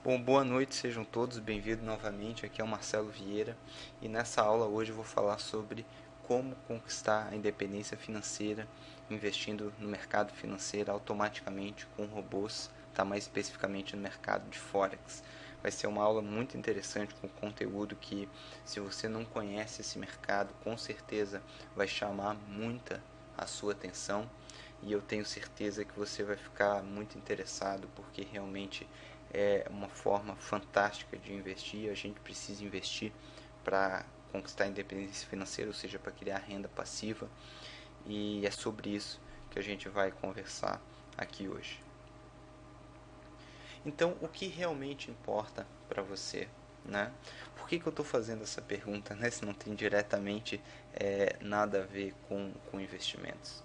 Bom, boa noite, sejam todos bem-vindos novamente. Aqui é o Marcelo Vieira e nessa aula hoje eu vou falar sobre como conquistar a independência financeira investindo no mercado financeiro automaticamente com robôs, tá mais especificamente no mercado de Forex. Vai ser uma aula muito interessante com conteúdo que, se você não conhece esse mercado, com certeza vai chamar muita a sua atenção e eu tenho certeza que você vai ficar muito interessado porque realmente é uma forma fantástica de investir. A gente precisa investir para conquistar a independência financeira, ou seja, para criar renda passiva, e é sobre isso que a gente vai conversar aqui hoje. Então, o que realmente importa para você? Né? Por que eu estou fazendo essa pergunta, né? Se não tem diretamente nada a ver com investimentos?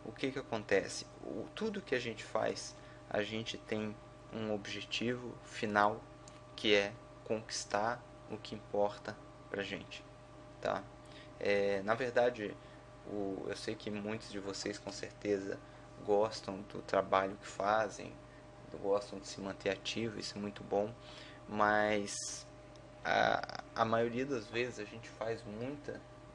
O que acontece? Tudo que a gente faz, a gente tem um objetivo final que é conquistar o que importa pra gente, tá? Na verdade, eu sei que muitos de vocês com certeza gostam do trabalho que fazem, gostam de se manter ativo, isso é muito bom, mas a maioria das vezes a gente faz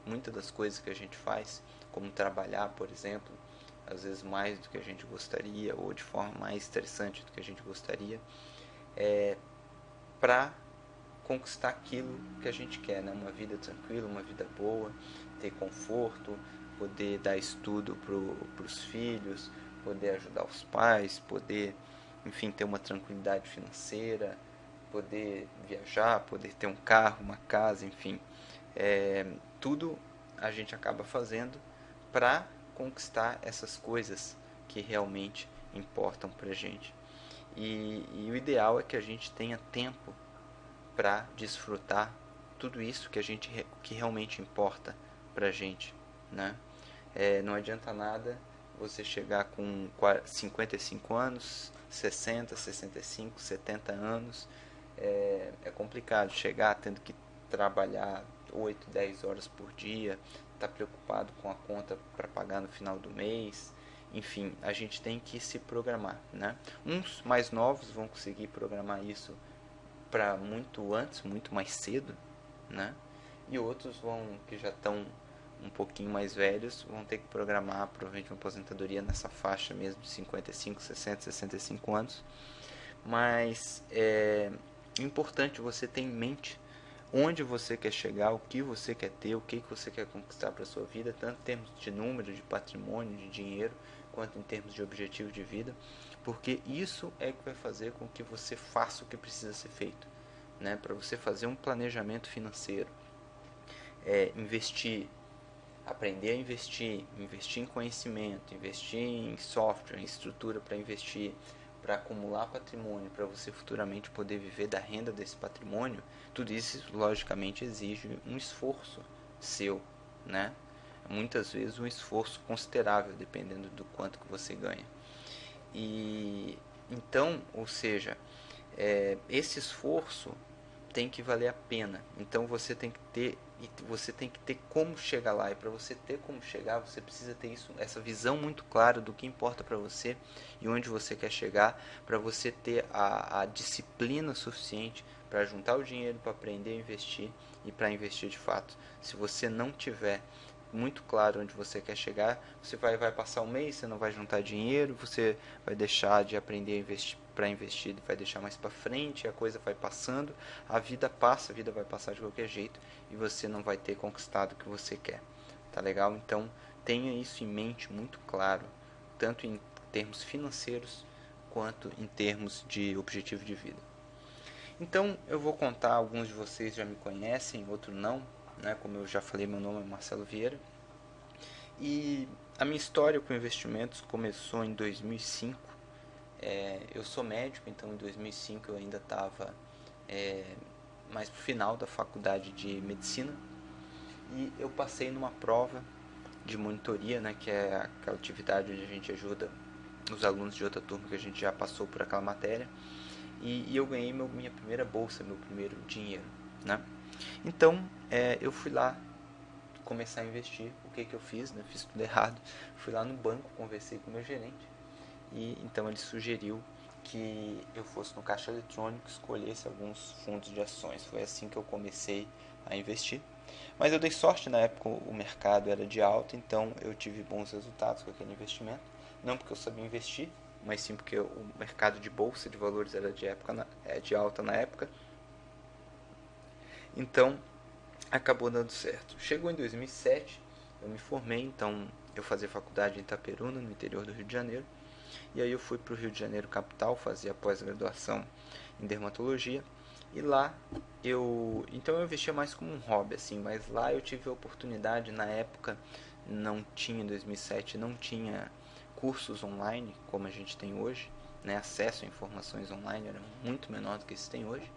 muita das coisas que a gente faz, como trabalhar, por exemplo, às vezes mais do que a gente gostaria ou de forma mais estressante do que a gente gostaria, para conquistar aquilo que a gente quer, né? Uma vida tranquila, uma vida boa, ter conforto, poder dar estudo para os filhos, poder ajudar os pais, poder, enfim, ter uma tranquilidade financeira, poder viajar, poder ter um carro, uma casa, enfim, tudo a gente acaba fazendo para conquistar essas coisas que realmente importam para gente. E o ideal é que a gente tenha tempo para desfrutar tudo isso que realmente importa para gente, né? Não adianta nada você chegar com 55 anos, 60, 65, 70 anos. É complicado chegar tendo que trabalhar 8, 10 horas por dia, estar preocupado com a conta para pagar no final do mês. Enfim, a gente tem que se programar, né? Uns mais novos vão conseguir programar isso para muito antes, muito mais cedo, né? E outros que já estão um pouquinho mais velhos vão ter que programar provavelmente uma aposentadoria nessa faixa mesmo de 55, 60, 65 anos. Mas é importante você ter em mente onde você quer chegar, o que você quer ter, o que você quer conquistar para a sua vida, tanto em termos de número, de patrimônio, de dinheiro, quanto em termos de objetivo de vida, porque isso é que vai fazer com que você faça o que precisa ser feito, né? Para você fazer um planejamento financeiro, investir, aprender a investir, investir em conhecimento, investir em software, em estrutura para investir, para acumular patrimônio, para você futuramente poder viver da renda desse patrimônio, tudo isso logicamente exige um esforço seu, né? Muitas vezes um esforço considerável, dependendo do quanto que você ganha. E então, ou seja, esse esforço tem que valer a pena. Então você tem que ter como chegar lá. E para você ter como chegar, você precisa ter essa visão muito clara do que importa para você e onde você quer chegar, para você ter a disciplina suficiente para juntar o dinheiro, para aprender a investir e para investir de fato. Se você não tiver muito claro onde você quer chegar, você vai passar um mês, você não vai juntar dinheiro, você vai deixar de aprender a investir para investir, vai deixar mais para frente, a coisa vai passando, a vida passa, a vida vai passar de qualquer jeito e você não vai ter conquistado o que você quer. Tá legal? Então, tenha isso em mente muito claro, tanto em termos financeiros quanto em termos de objetivo de vida. Então, eu vou contar, alguns de vocês já me conhecem, outros não, né? Como eu já falei, meu nome é Marcelo Vieira. E a minha história com investimentos começou em 2005. Eu sou médico, então em 2005 eu ainda estava mais pro final da faculdade de medicina e eu passei numa prova de monitoria, né, que é aquela atividade onde a gente ajuda os alunos de outra turma que a gente já passou por aquela matéria e eu ganhei minha primeira bolsa, meu primeiro dinheiro, né? Então eu fui lá começar a investir. O que eu fiz? Né? Fiz tudo errado. Fui lá no banco, conversei com o meu gerente e então ele sugeriu que eu fosse no caixa eletrônico e escolhesse alguns fundos de ações. Foi assim que eu comecei a investir. Mas eu dei sorte, na época o mercado era de alta, então eu tive bons resultados com aquele investimento. Não porque eu sabia investir, mas sim porque o mercado de bolsa de valores era de alta na época. Então acabou dando certo. Chegou em 2007, eu me formei, então eu fazia faculdade em Itaperuna, no interior do Rio de Janeiro. E aí eu fui para o Rio de Janeiro capital, fazer a pós-graduação em dermatologia. E lá então eu investia mais como um hobby, assim, mas lá eu tive a oportunidade, na época não tinha, em 2007, não tinha cursos online como a gente tem hoje, né? Acesso a informações online era muito menor do que se tem hoje.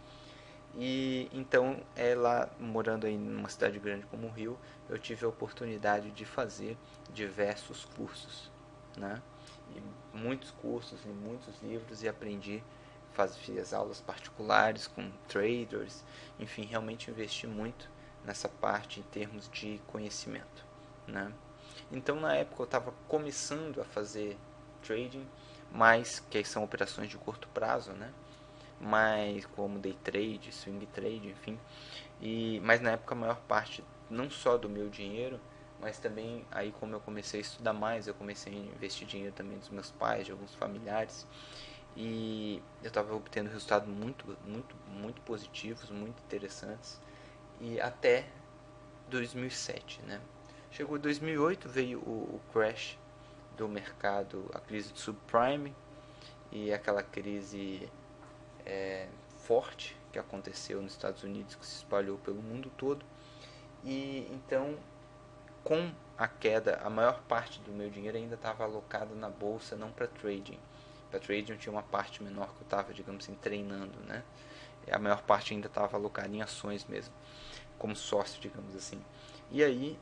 E então, lá morando aí numa cidade grande como o Rio, eu tive a oportunidade de fazer diversos cursos, né? E muitos cursos, li muitos livros e aprendi, fiz aulas particulares com traders, enfim, realmente investi muito nessa parte em termos de conhecimento, né? Então, na época eu estava começando a fazer trading, mas que são operações de curto prazo, né? Mas como day trade, swing trade, enfim. Mas na época a maior parte não só do meu dinheiro, mas também aí como eu comecei a estudar mais, eu comecei a investir dinheiro também dos meus pais, de alguns familiares, e eu estava obtendo resultados muito positivos, muito interessantes, e até 2007, né? Chegou 2008, veio o crash do mercado, a crise do subprime e aquela crise forte que aconteceu nos Estados Unidos, que se espalhou pelo mundo todo. E então, com a queda, a maior parte do meu dinheiro ainda estava alocado na bolsa, não para trading. Para trading eu tinha uma parte menor que eu estava, digamos assim, treinando, né? A maior parte ainda estava alocada em ações mesmo, como sócio, digamos assim. E aí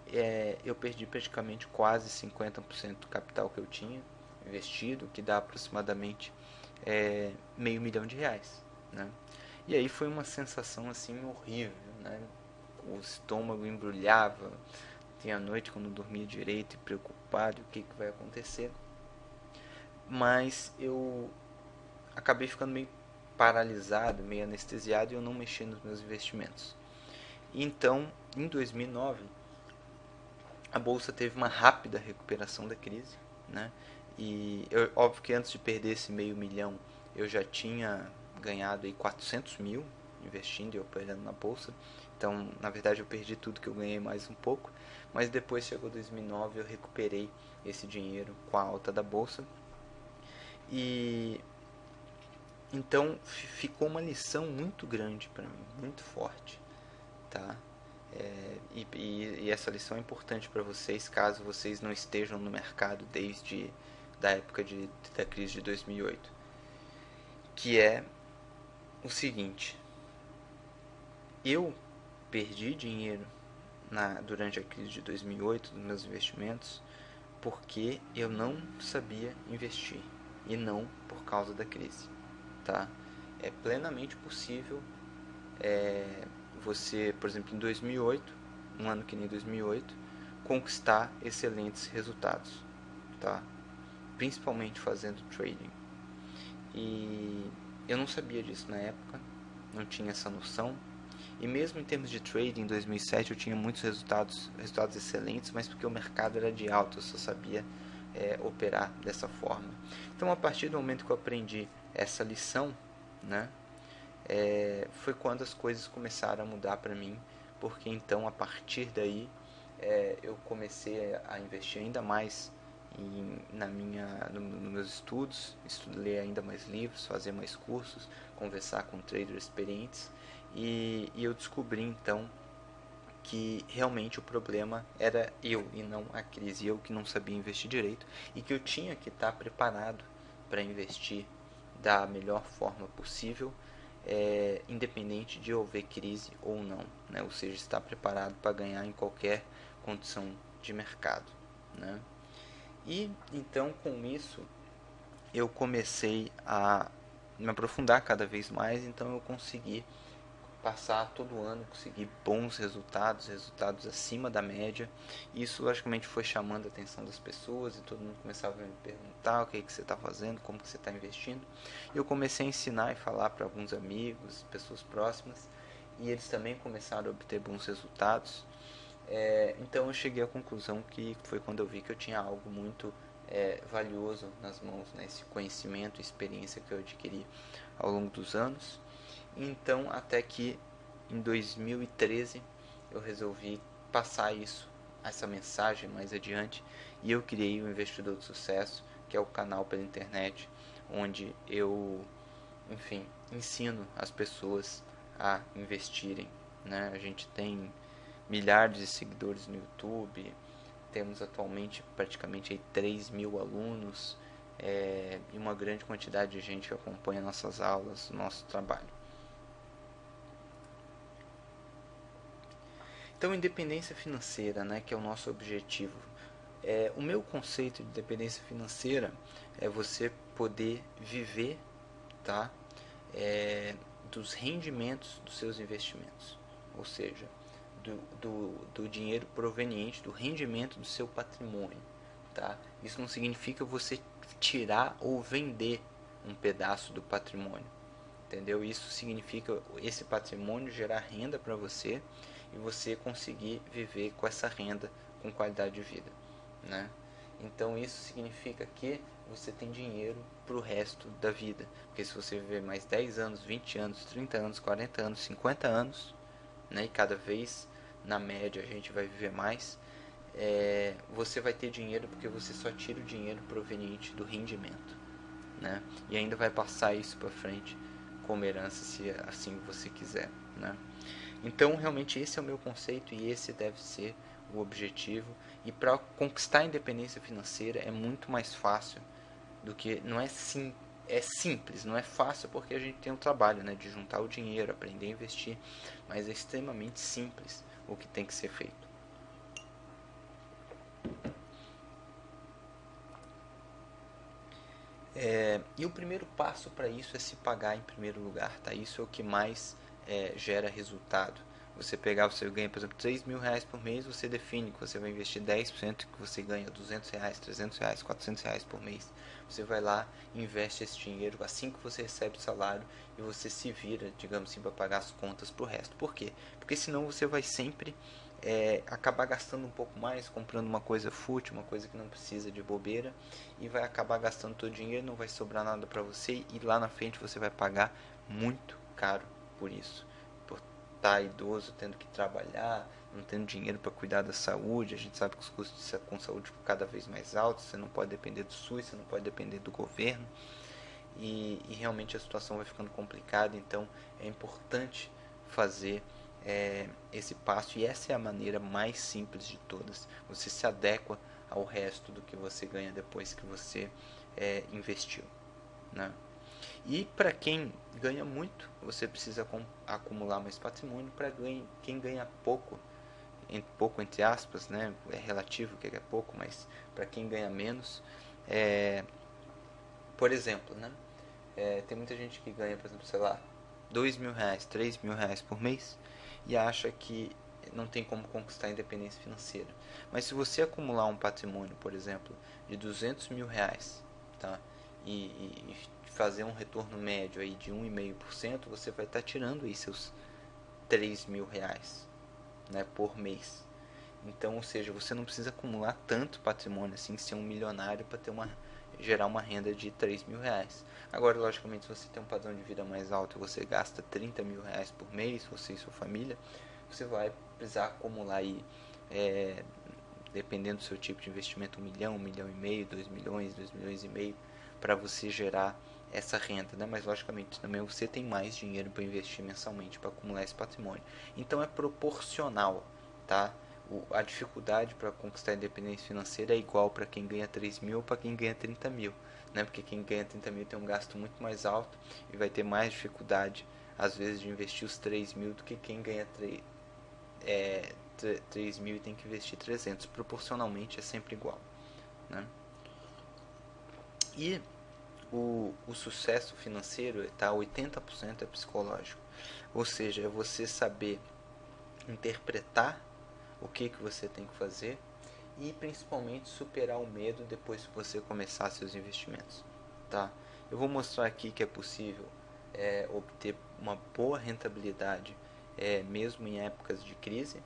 eu perdi praticamente quase 50% do capital que eu tinha investido, que dá aproximadamente R$ 500.000, né? E aí foi uma sensação assim horrível, né? O estômago embrulhava, tinha noite quando eu dormia direito e preocupado, o que vai acontecer. Mas eu acabei ficando meio paralisado, meio anestesiado e eu não mexi nos meus investimentos. Então, em 2009, a bolsa teve uma rápida recuperação da crise, né? Óbvio que antes de perder esse meio milhão, eu já tinha ganhado aí 400 mil investindo e operando na bolsa. Então, na verdade, eu perdi tudo que eu ganhei mais um pouco. Mas depois chegou 2009, eu recuperei esse dinheiro com a alta da bolsa. E então ficou uma lição muito grande para mim, muito forte, tá? E essa lição é importante para vocês caso vocês não estejam no mercado desde da época da crise de 2008, que é o seguinte: eu perdi dinheiro durante a crise de 2008 dos meus investimentos porque eu não sabia investir e não por causa da crise, tá? É plenamente possível você, por exemplo, em 2008, um ano que nem 2008, conquistar excelentes resultados, tá? Principalmente fazendo trading. E eu não sabia disso na época, não tinha essa noção. E mesmo em termos de trading, em 2007 eu tinha muitos resultados excelentes, mas porque o mercado era de alta, eu só sabia operar dessa forma. Então, a partir do momento que eu aprendi essa lição, né, foi quando as coisas começaram a mudar para mim, porque então a partir daí eu comecei a investir ainda mais nos meus estudos, ler ainda mais livros, fazer mais cursos, conversar com traders experientes e eu descobri então que realmente o problema era eu e não a crise, eu que não sabia investir direito e que eu tinha que estar preparado para investir da melhor forma possível, independente de houver crise ou não, né? Ou seja, estar preparado para ganhar em qualquer condição de mercado, né? E então com isso eu comecei a me aprofundar cada vez mais, então eu consegui passar todo ano, conseguir bons resultados, resultados acima da média. Isso logicamente foi chamando a atenção das pessoas e todo mundo começava a me perguntar o que você está fazendo, como que você está investindo. E eu comecei a ensinar e falar para alguns amigos, pessoas próximas, e eles também começaram a obter bons resultados. Então eu cheguei à conclusão que foi quando eu vi que eu tinha algo muito valioso nas mãos, né? Esse conhecimento e experiência que eu adquiri ao longo dos anos. Então, até que em 2013 eu resolvi passar essa mensagem mais adiante, e eu criei o Investidor de Sucesso, que é o canal pela internet, onde eu, enfim, ensino as pessoas a investirem, né? A gente tem milhares de seguidores no YouTube, temos atualmente praticamente aí 3 mil alunos, e uma grande quantidade de gente que acompanha nossas aulas, nosso trabalho. Então, independência financeira, né, que é o nosso objetivo. O meu conceito de dependência financeira é você poder viver, tá, dos rendimentos dos seus investimentos, ou seja, do dinheiro proveniente do rendimento do seu patrimônio. Tá? Isso não significa você tirar ou vender um pedaço do patrimônio, entendeu? Isso significa esse patrimônio gerar renda para você e você conseguir viver com essa renda com qualidade de vida, né? Então isso significa que você tem dinheiro para o resto da vida, porque se você viver mais 10 anos, 20 anos, 30 anos, 40 anos, 50 anos, né, e cada vez na média a gente vai viver mais, você vai ter dinheiro porque você só tira o dinheiro proveniente do rendimento, né? E ainda vai passar isso para frente como herança, se assim você quiser, né? Então, realmente esse é o meu conceito e esse deve ser o objetivo. E para conquistar a independência financeira é muito mais fácil do que não é sim, é simples, não é fácil porque a gente tem um trabalho, né, de juntar o dinheiro, aprender a investir, mas é extremamente simples o que tem que ser feito. E o primeiro passo para isso é se pagar em primeiro lugar, tá? Isso é o que mais gera resultado. Você pegar, você ganha, por exemplo, 3 mil reais por mês, você define que você vai investir 10%, que você ganha 200 reais, 300 reais, 400 reais por mês. Você vai lá, investe esse dinheiro assim que você recebe o salário e você se vira, digamos assim, para pagar as contas pro resto. Por quê? Porque senão você vai sempre acabar gastando um pouco mais, comprando uma coisa fútil, uma coisa que não precisa de bobeira, e vai acabar gastando todo o dinheiro, não vai sobrar nada para você, e lá na frente você vai pagar muito caro por isso, por estar idoso, tendo que trabalhar, não tendo dinheiro para cuidar da saúde. A gente sabe que os custos com saúde ficam cada vez mais altos, você não pode depender do SUS, você não pode depender do governo, e realmente a situação vai ficando complicada. Então é importante fazer esse passo, e essa é a maneira mais simples de todas. Você se adequa ao resto do que você ganha depois que você investiu, né? E para quem ganha muito, você precisa acumular mais patrimônio. Para quem ganha pouco, pouco entre aspas, né? É relativo o que é pouco, mas para quem ganha menos, por exemplo, né? Tem muita gente que ganha, por exemplo, sei lá, 2 mil reais, 3 mil reais por mês e acha que não tem como conquistar a independência financeira. Mas se você acumular um patrimônio, por exemplo, de 200 mil reais, tá? E fazer um retorno médio aí de 1,5%, você vai estar tirando aí seus 3 mil reais, né, por mês. Então, ou seja, você não precisa acumular tanto patrimônio assim, ser um milionário para gerar uma renda de 3 mil reais. Agora, logicamente, se você tem um padrão de vida mais alto e você gasta 30 mil reais por mês, você e sua família, você vai precisar acumular aí, dependendo do seu tipo de investimento, 1,5 milhão, 2 milhões, 2 milhões e meio, para você gerar essa renda, né? Mas logicamente também você tem mais dinheiro para investir mensalmente para acumular esse patrimônio. Então é proporcional, tá? A dificuldade para conquistar a independência financeira é igual para quem ganha 3 mil ou para quem ganha 30 mil, né? Porque quem ganha 30 mil tem um gasto muito mais alto e vai ter mais dificuldade às vezes de investir os 3 mil do que quem ganha 3 mil e tem que investir 300. Proporcionalmente é sempre igual, né? E o sucesso financeiro está 80% é psicológico. Ou seja, é você saber interpretar o que você tem que fazer e principalmente superar o medo depois que você começar seus investimentos. Tá? Eu vou mostrar aqui que é possível obter uma boa rentabilidade mesmo em épocas de crise,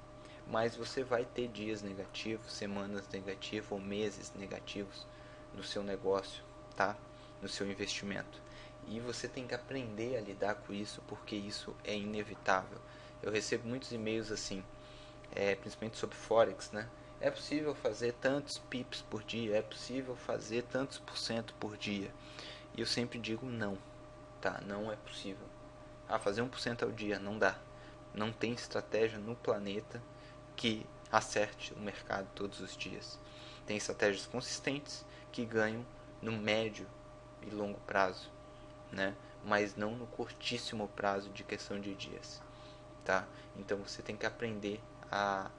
mas você vai ter dias negativos, semanas negativas ou meses negativos no seu negócio, tá? No seu investimento. E você tem que aprender a lidar com isso, porque isso é inevitável. Eu recebo muitos e-mails assim, principalmente sobre Forex, né? É possível fazer tantos pips por dia, é possível fazer tantos por cento por dia. E eu sempre digo não, tá? Não é possível. Fazer 1% ao dia não dá. Não tem estratégia no planeta que acerte o mercado todos os dias. Tem estratégias consistentes que ganham no médio e longo prazo, né? Mas não no curtíssimo prazo de questão de dias, tá? Então você tem que aprender a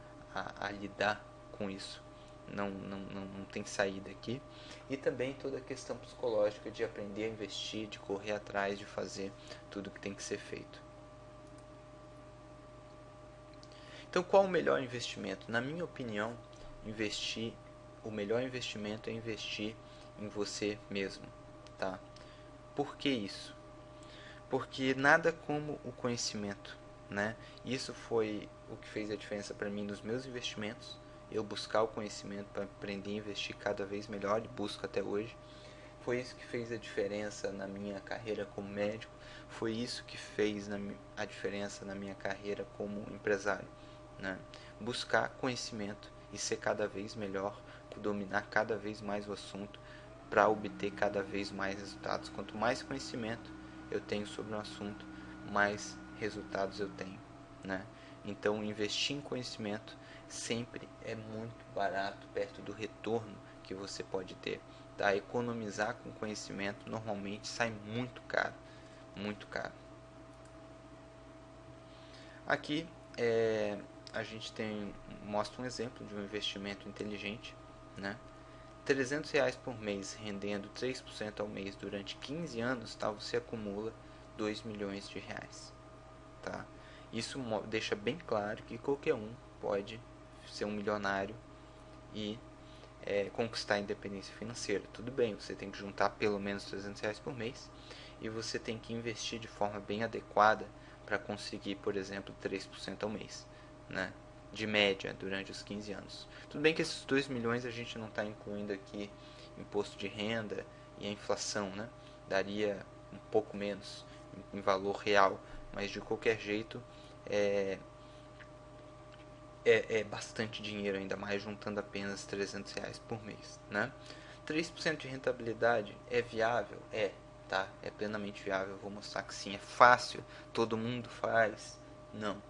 lidar com isso. Não tem saída aqui. E também toda a questão psicológica de aprender a investir, de correr atrás, de fazer tudo que tem que ser feito. Então, qual o melhor investimento? Na minha opinião, o melhor investimento é investir em você mesmo, tá? Por que isso? Porque nada como o conhecimento, né? Isso foi o que fez a diferença para mim nos meus investimentos. Eu buscar o conhecimento para aprender a investir cada vez melhor e busco até hoje. Foi isso que fez a diferença na minha carreira como médico. Foi isso que fez a diferença na minha carreira como empresário, né? Buscar conhecimento e ser cada vez melhor, dominar cada vez mais o assunto para obter cada vez mais resultados. Quanto mais conhecimento eu tenho sobre um assunto, mais resultados eu tenho, né? Então, investir em conhecimento sempre é muito barato perto do retorno que você pode ter. Tá? Economizar com conhecimento normalmente sai muito caro, muito caro. Aqui a gente mostra um exemplo de um investimento inteligente, né? R$300 por mês rendendo 3% ao mês durante 15 anos, tá? Você acumula R$2 milhões. Tá? Isso deixa bem claro que qualquer um pode ser um milionário e conquistar a independência financeira. Tudo bem, você tem que juntar pelo menos R$300 por mês e você tem que investir de forma bem adequada para conseguir, por exemplo, 3% ao mês, né? De média durante os 15 anos. Tudo bem que esses 2 milhões a gente não está incluindo aqui imposto de renda e a inflação, né? Daria um pouco menos em valor real, mas de qualquer jeito é bastante dinheiro, ainda mais juntando apenas R$300 por mês, né? 3% de rentabilidade é viável? Tá? É plenamente viável. Eu vou mostrar que sim. É fácil, todo mundo faz? Não.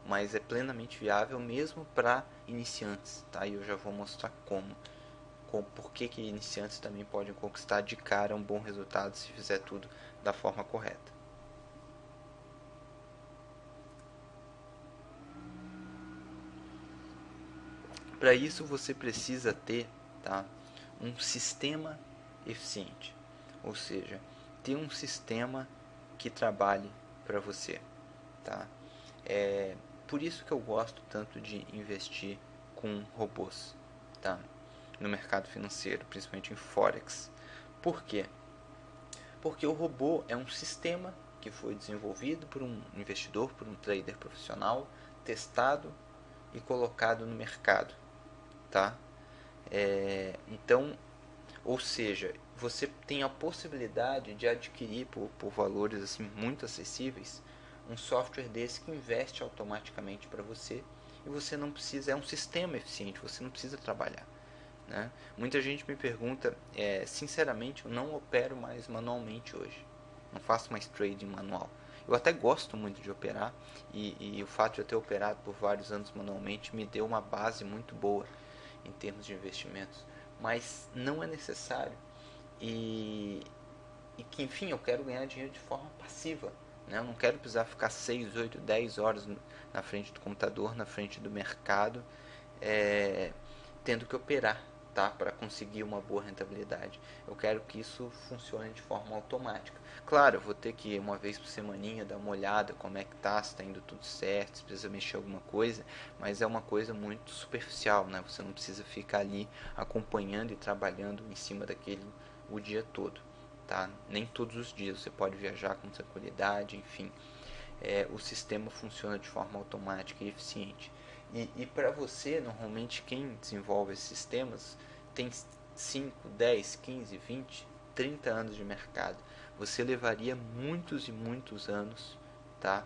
Mas é plenamente viável mesmo para iniciantes, tá? E eu já vou mostrar como por que iniciantes também podem conquistar de cara um bom resultado se fizer tudo da forma correta. Para isso você precisa ter, tá, um sistema eficiente, ou seja, ter um sistema que trabalhe para você, tá? Por isso que eu gosto tanto de investir com robôs, tá? No mercado financeiro, principalmente em Forex. Por quê? Porque o robô é um sistema que foi desenvolvido por um investidor, por um trader profissional, testado e colocado no mercado, tá? Então, ou seja, você tem a possibilidade de adquirir por valores assim muito acessíveis um software desse que investe automaticamente para você e você não precisa, é um sistema eficiente, você não precisa trabalhar, né? Muita gente me pergunta, sinceramente, eu não opero mais manualmente hoje, não faço mais trading manual. Eu até gosto muito de operar e o fato de eu ter operado por vários anos manualmente me deu uma base muito boa em termos de investimentos, mas não é necessário e que, enfim, eu quero ganhar dinheiro de forma passiva, né? Eu não quero precisar ficar 6, 8, 10 horas na frente do computador, na frente do mercado, tendo que operar, tá? Para conseguir uma boa rentabilidade. Eu quero que isso funcione de forma automática. Claro, eu vou ter que uma vez por semaninha dar uma olhada como é que tá, se está indo tudo certo, se precisa mexer alguma coisa, mas é uma coisa muito superficial, né? Você não precisa ficar ali acompanhando e trabalhando em cima daquele o dia todo, tá? Nem todos os dias você pode viajar com tranquilidade, enfim. O sistema funciona de forma automática e eficiente. E para você, normalmente, quem desenvolve esses sistemas tem 5, 10, 15, 20, 30 anos de mercado. Você levaria muitos e muitos anos, tá,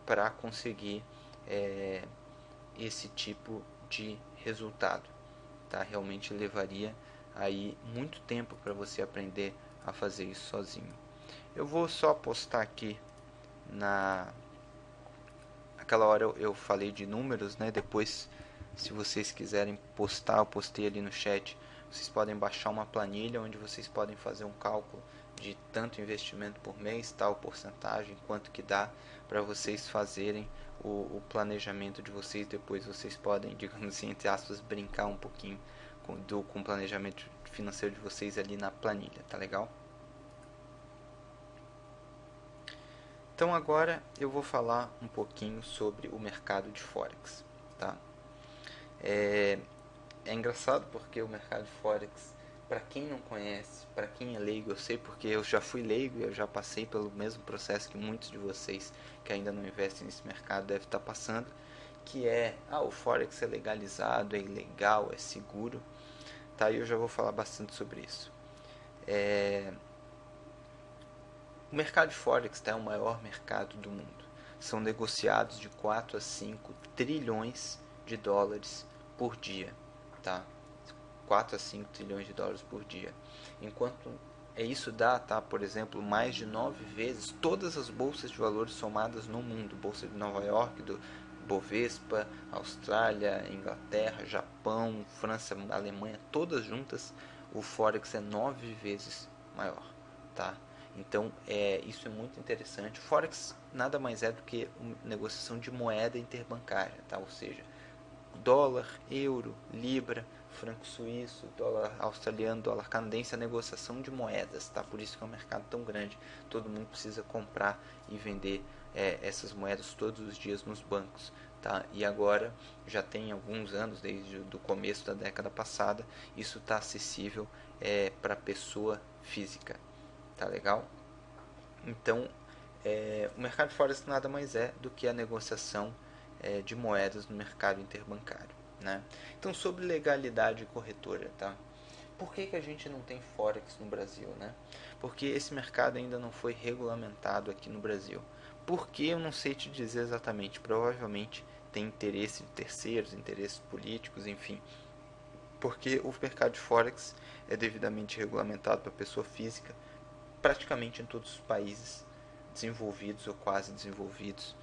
para conseguir é, esse tipo de resultado. Tá? Realmente levaria aí muito tempo para você aprender a fazer isso sozinho. Eu vou só postar aqui na aquela hora eu falei de números, né? Depois, se vocês quiserem postar, eu postei ali no chat. Vocês podem baixar uma planilha onde vocês podem fazer um cálculo de tanto investimento por mês, tal porcentagem, quanto que dá para vocês fazerem o planejamento de vocês. Depois vocês podem, digamos assim, entre aspas, brincar um pouquinho com o planejamento financeiro de vocês ali na planilha, tá legal? Então agora eu vou falar um pouquinho sobre o mercado de Forex, tá? É, é engraçado porque o mercado de Forex, para quem não conhece, para quem é leigo, eu sei porque eu já fui leigo e eu já passei pelo mesmo processo que muitos de vocês que ainda não investem nesse mercado devem estar passando, que é, o Forex é legalizado, é ilegal, é seguro, tá? E eu já vou falar bastante sobre isso. O mercado de Forex, tá, é o maior mercado do mundo. São negociados de 4 a 5 trilhões de dólares por dia. Tá? 4 a 5 trilhões de dólares por dia. Enquanto isso dá, tá, por exemplo, mais de 9 vezes todas as bolsas de valores somadas no mundo. Bolsa de Nova York, do Bovespa, Austrália, Inglaterra, Japão, França, Alemanha, todas juntas, o Forex é 9 vezes maior. Tá? Então, isso é muito interessante. O Forex nada mais é do que uma negociação de moeda interbancária, tá? Ou seja, dólar, euro, libra, franco suíço, dólar australiano, dólar canadense, a negociação de moedas, tá? Por isso que é um mercado tão grande. Todo mundo precisa comprar e vender essas moedas todos os dias nos bancos, tá? E agora já tem alguns anos, desde o começo da década passada, isso está acessível para pessoa física, tá legal? Então, o mercado de forex nada mais é do que a negociação de moedas no mercado interbancário, né? Então, sobre legalidade corretora, tá? Por que a gente não tem forex no Brasil, né? Porque esse mercado ainda não foi regulamentado aqui no Brasil. Por que eu não sei te dizer exatamente? Provavelmente tem interesse de terceiros, interesses políticos, enfim. Porque o mercado de forex é devidamente regulamentado para pessoa física praticamente em todos os países desenvolvidos ou quase desenvolvidos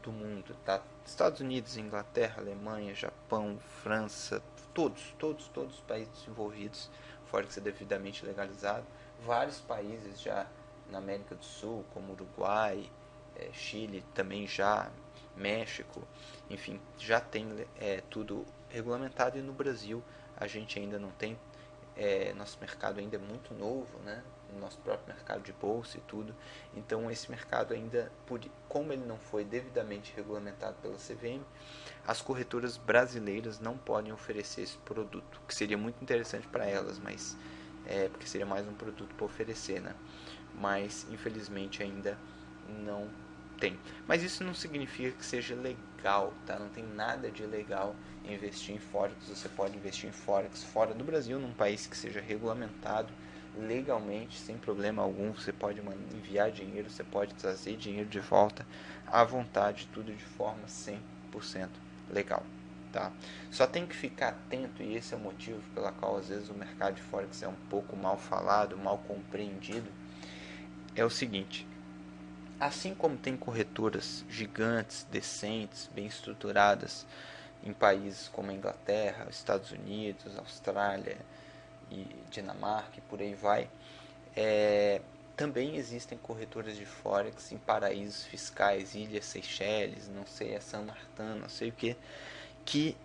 do mundo, tá? Estados Unidos, Inglaterra, Alemanha, Japão, França, todos os países desenvolvidos, Forex é devidamente legalizado. Vários países já na América do Sul, como Uruguai, Chile, também já, México, enfim, já tem tudo regulamentado, e no Brasil a gente ainda não tem. Nosso mercado ainda é muito novo, né? Nosso próprio mercado de bolsa e tudo. Então esse mercado ainda, como ele não foi devidamente regulamentado pela CVM, as corretoras brasileiras não podem oferecer esse produto, que seria muito interessante para elas, mas porque seria mais um produto para oferecer, né? Mas infelizmente ainda não tem. Mas isso não significa que seja legal, tá? Não tem nada de legal em investir em Forex. Você pode investir em Forex fora do Brasil, num país que seja regulamentado legalmente, sem problema algum. Você pode enviar dinheiro, você pode trazer dinheiro de volta à vontade, tudo de forma 100% legal. Tá? Só tem que ficar atento, e esse é o motivo pela qual às vezes o mercado de Forex é um pouco mal falado, mal compreendido. É o seguinte: assim como tem corretoras gigantes, decentes, bem estruturadas em países como a Inglaterra, Estados Unidos, Austrália e Dinamarca e por aí vai, também existem corretoras de Forex em paraísos fiscais, Ilhas Seychelles, não sei, San Martin, não sei o que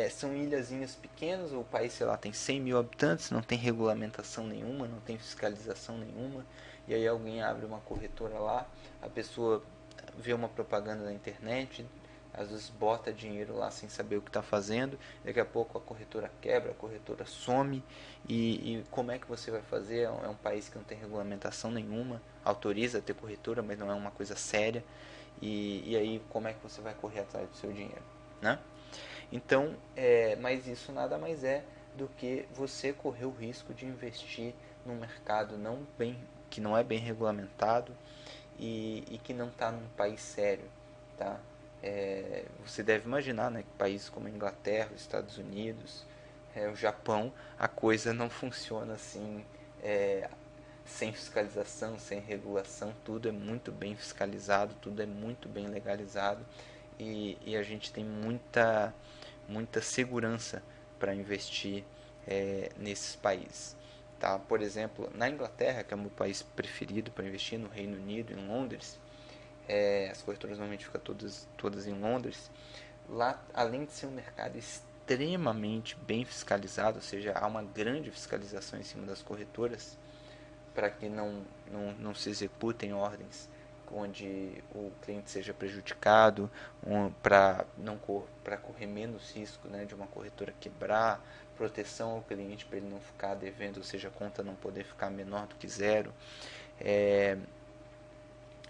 são ilhazinhas pequenas, o país, sei lá, tem 100 mil habitantes, não tem regulamentação nenhuma, não tem fiscalização nenhuma, e aí alguém abre uma corretora lá, a pessoa vê uma propaganda na internet, às vezes bota dinheiro lá sem saber o que está fazendo, daqui a pouco a corretora quebra, a corretora some, e como é que você vai fazer? É um país que não tem regulamentação nenhuma, autoriza a ter corretora, mas não é uma coisa séria, e aí como é que você vai correr atrás do seu dinheiro, né? Então, mas isso nada mais é do que você correr o risco de investir num mercado que não é bem regulamentado e que não está num país sério, tá? Você deve imaginar, né, que países como a Inglaterra, os Estados Unidos, o Japão, a coisa não funciona assim, sem fiscalização, sem regulação, tudo é muito bem fiscalizado, tudo é muito bem legalizado e a gente tem muita segurança para investir nesses países. Tá? Por exemplo, na Inglaterra, que é o meu país preferido para investir, no Reino Unido, em Londres, as corretoras normalmente ficam todas em Londres. Lá, além de ser um mercado extremamente bem fiscalizado, ou seja, há uma grande fiscalização em cima das corretoras para que não se executem ordens onde o cliente seja prejudicado, para correr menos risco, né, de uma corretora quebrar, proteção ao cliente para ele não ficar devendo, ou seja, a conta não poder ficar menor do que zero.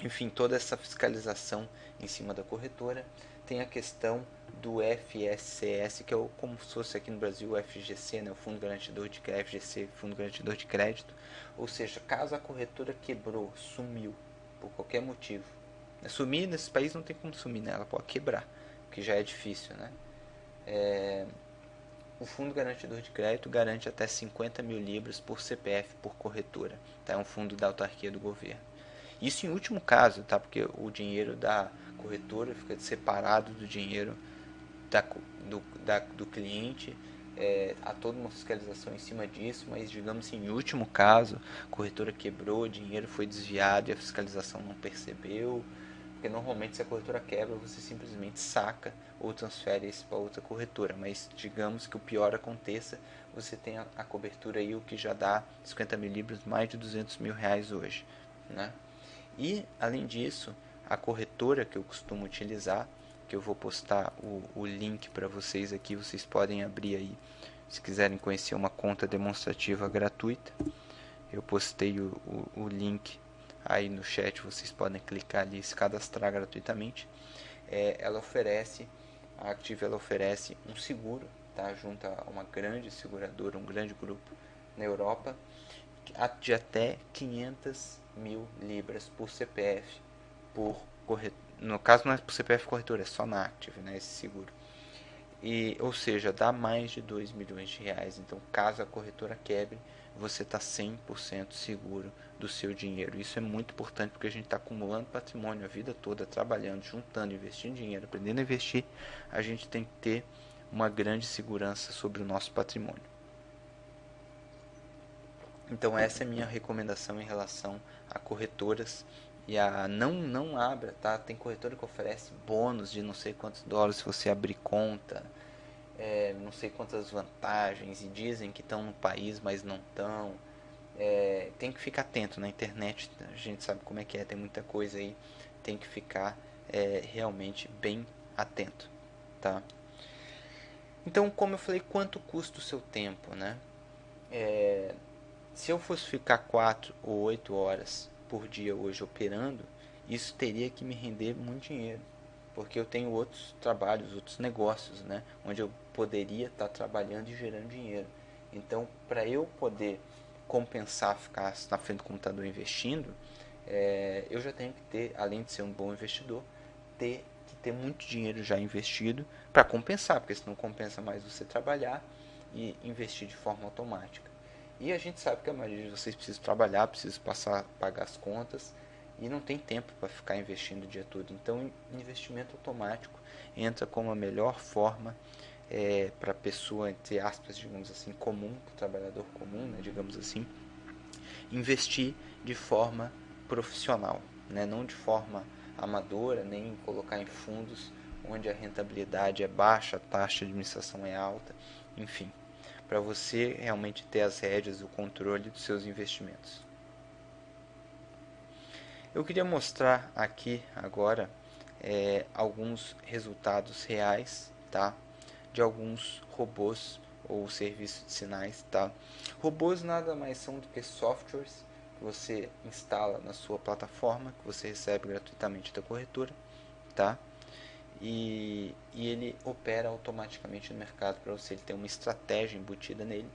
Enfim, toda essa fiscalização em cima da corretora. Tem a questão do FSCS, que é como se fosse aqui no Brasil o FGC, né, o Fundo Garantidor de Crédito, FGC, Fundo Garantidor de Crédito. Ou seja, caso a corretora quebrou, sumiu, por qualquer motivo. Sumir nesse país não tem como sumir, né? Ela pode quebrar, o que já é difícil, né? O Fundo Garantidor de Crédito garante até 50 mil libras por CPF por corretora. Tá? É um fundo da autarquia do governo. Isso em último caso, tá? Porque o dinheiro da corretora fica separado do dinheiro do cliente. Há toda uma fiscalização em cima disso, mas digamos assim, em último caso, a corretora quebrou, o dinheiro foi desviado e a fiscalização não percebeu. Porque normalmente se a corretora quebra, você simplesmente saca ou transfere isso para outra corretora. Mas digamos que o pior aconteça, você tem a cobertura aí, o que já dá 50 mil libras, mais de 200 mil reais hoje, né? E, além disso, a corretora que eu costumo utilizar, que eu vou postar o link para vocês aqui, vocês podem abrir aí, se quiserem conhecer uma conta demonstrativa gratuita. Eu postei o link aí no chat, vocês podem clicar ali e se cadastrar gratuitamente. A Active ela oferece um seguro, tá, junto a uma grande seguradora, um grande grupo na Europa, de até 500 mil libras por CPF, no caso não é por CPF corretora, é só na Active, né, esse seguro. Ou seja, dá mais de 2 milhões de reais. Então, caso a corretora quebre, você está 100% seguro do seu dinheiro. Isso é muito importante porque a gente está acumulando patrimônio a vida toda, trabalhando, juntando, investindo dinheiro, aprendendo a investir. A gente tem que ter uma grande segurança sobre o nosso patrimônio. Então essa é a minha recomendação em relação a corretoras. E não abra, tá? Tem corretora que oferece bônus de não sei quantos dólares se você abrir conta, não sei quantas vantagens, e dizem que estão no país, mas não estão. Tem que ficar atento na internet, a gente sabe como é que é, tem muita coisa aí, tem que ficar realmente bem atento, tá? Então, como eu falei, quanto custa o seu tempo, né? Se eu fosse ficar 4 ou 8 horas por dia hoje operando, isso teria que me render muito dinheiro, porque eu tenho outros trabalhos, outros negócios, né, onde eu poderia estar trabalhando e gerando dinheiro. Então, para eu poder compensar ficar na frente do computador investindo, eu já tenho que ter, além de ser um bom investidor, ter muito dinheiro já investido para compensar, porque senão compensa mais você trabalhar e investir de forma automática. E a gente sabe que a maioria de vocês precisa trabalhar, precisa pagar as contas e não tem tempo para ficar investindo o dia todo. Então, investimento automático entra como a melhor forma para a pessoa, entre aspas, digamos assim, comum, para o trabalhador comum, né, digamos assim, investir de forma profissional, né, não de forma amadora, nem colocar em fundos onde a rentabilidade é baixa, a taxa de administração é alta, enfim, para você realmente ter as rédeas, o controle dos seus investimentos. Eu queria mostrar aqui agora alguns resultados reais, tá, de alguns robôs ou serviços de sinais, tá? Robôs nada mais são do que softwares que você instala na sua plataforma, que você recebe gratuitamente da corretora, tá? E ele opera automaticamente no mercado para você, ele tem uma estratégia embutida nele.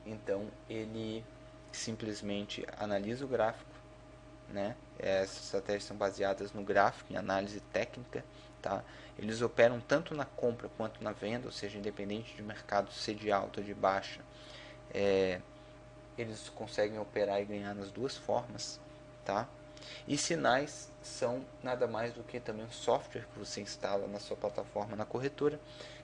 Então ele simplesmente analisa o gráfico, né? Essas estratégias são baseadas no gráfico, em análise técnica, tá? Eles operam tanto na compra quanto na venda, ou seja, independente de mercado ser de alta ou de baixa, eles conseguem operar e ganhar nas duas formas, tá? E sinais são nada mais do que também um software que você instala na sua plataforma na corretora,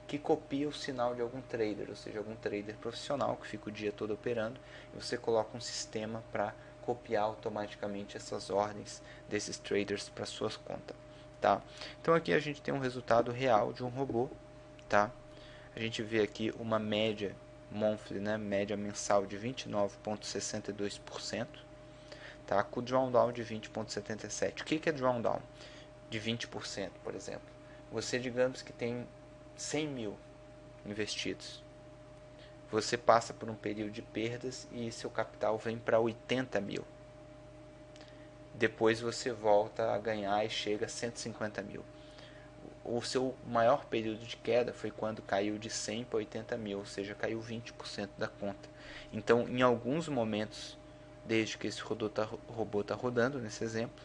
que copia o sinal de algum trader, ou seja, algum trader profissional que fica o dia todo operando, e você coloca um sistema para copiar automaticamente essas ordens desses traders para suas contas, tá? Então aqui a gente tem um resultado real de um robô, tá? A gente vê aqui uma média monthly, né, média mensal de 29,62%, tá? Com o drawdown de 20,77%. O que é drawdown? De 20%, por exemplo. Você, digamos que tem 100 mil investidos. Você passa por um período de perdas e seu capital vem para 80 mil. Depois você volta a ganhar e chega a 150 mil. O seu maior período de queda foi quando caiu de 100 para 80 mil, ou seja, caiu 20% da conta. Então, em alguns momentos, desde que esse robô está rodando, nesse exemplo,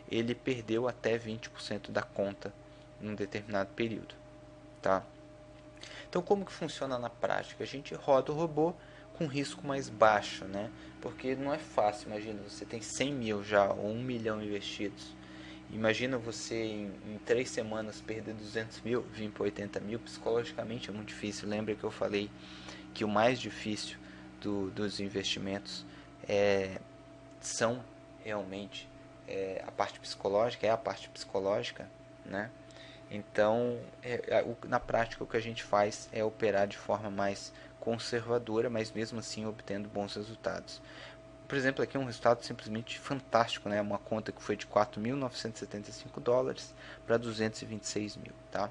ele perdeu até 20% da conta em um determinado período, tá? Então, como que funciona na prática? A gente roda o robô com risco mais baixo, né? Porque não é fácil, imagina, você tem 100 mil já, ou 1 milhão investidos. Imagina você em 3 semanas perder 200 mil, vir para 80 mil, psicologicamente é muito difícil. Lembra que eu falei que o mais difícil dos investimentos são realmente a parte psicológica, né? Então, na prática, o que a gente faz é operar de forma mais conservadora, mas mesmo assim obtendo bons resultados. Por exemplo, aqui é um resultado simplesmente fantástico, né? Uma conta que foi de 4.975 dólares para 226 mil, tá?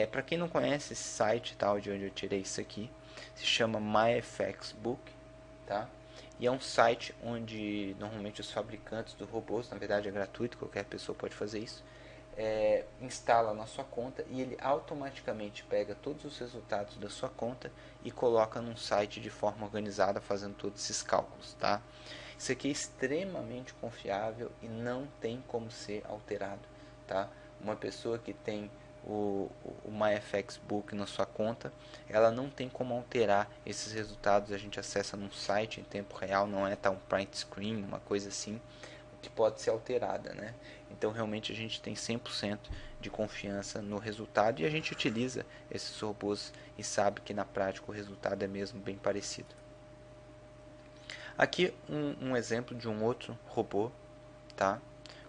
Para quem não conhece esse site, tal, de onde eu tirei isso aqui, se chama MyFXBook, tá? E é um site onde normalmente os fabricantes dos robôs, na verdade é gratuito, qualquer pessoa pode fazer isso, instala na sua conta e ele automaticamente pega todos os resultados da sua conta e coloca num site de forma organizada, fazendo todos esses cálculos, tá? Isso aqui é extremamente confiável e não tem como ser alterado, tá? Uma pessoa que tem o MyFXBook na sua conta, ela não tem como alterar esses resultados. A gente acessa num site em tempo real, não é um print screen, uma coisa assim, que pode ser alterada, né? Então realmente a gente tem 100% de confiança no resultado e a gente utiliza esses robôs e sabe que na prática o resultado é mesmo bem parecido. Aqui um exemplo de um outro robô, tá?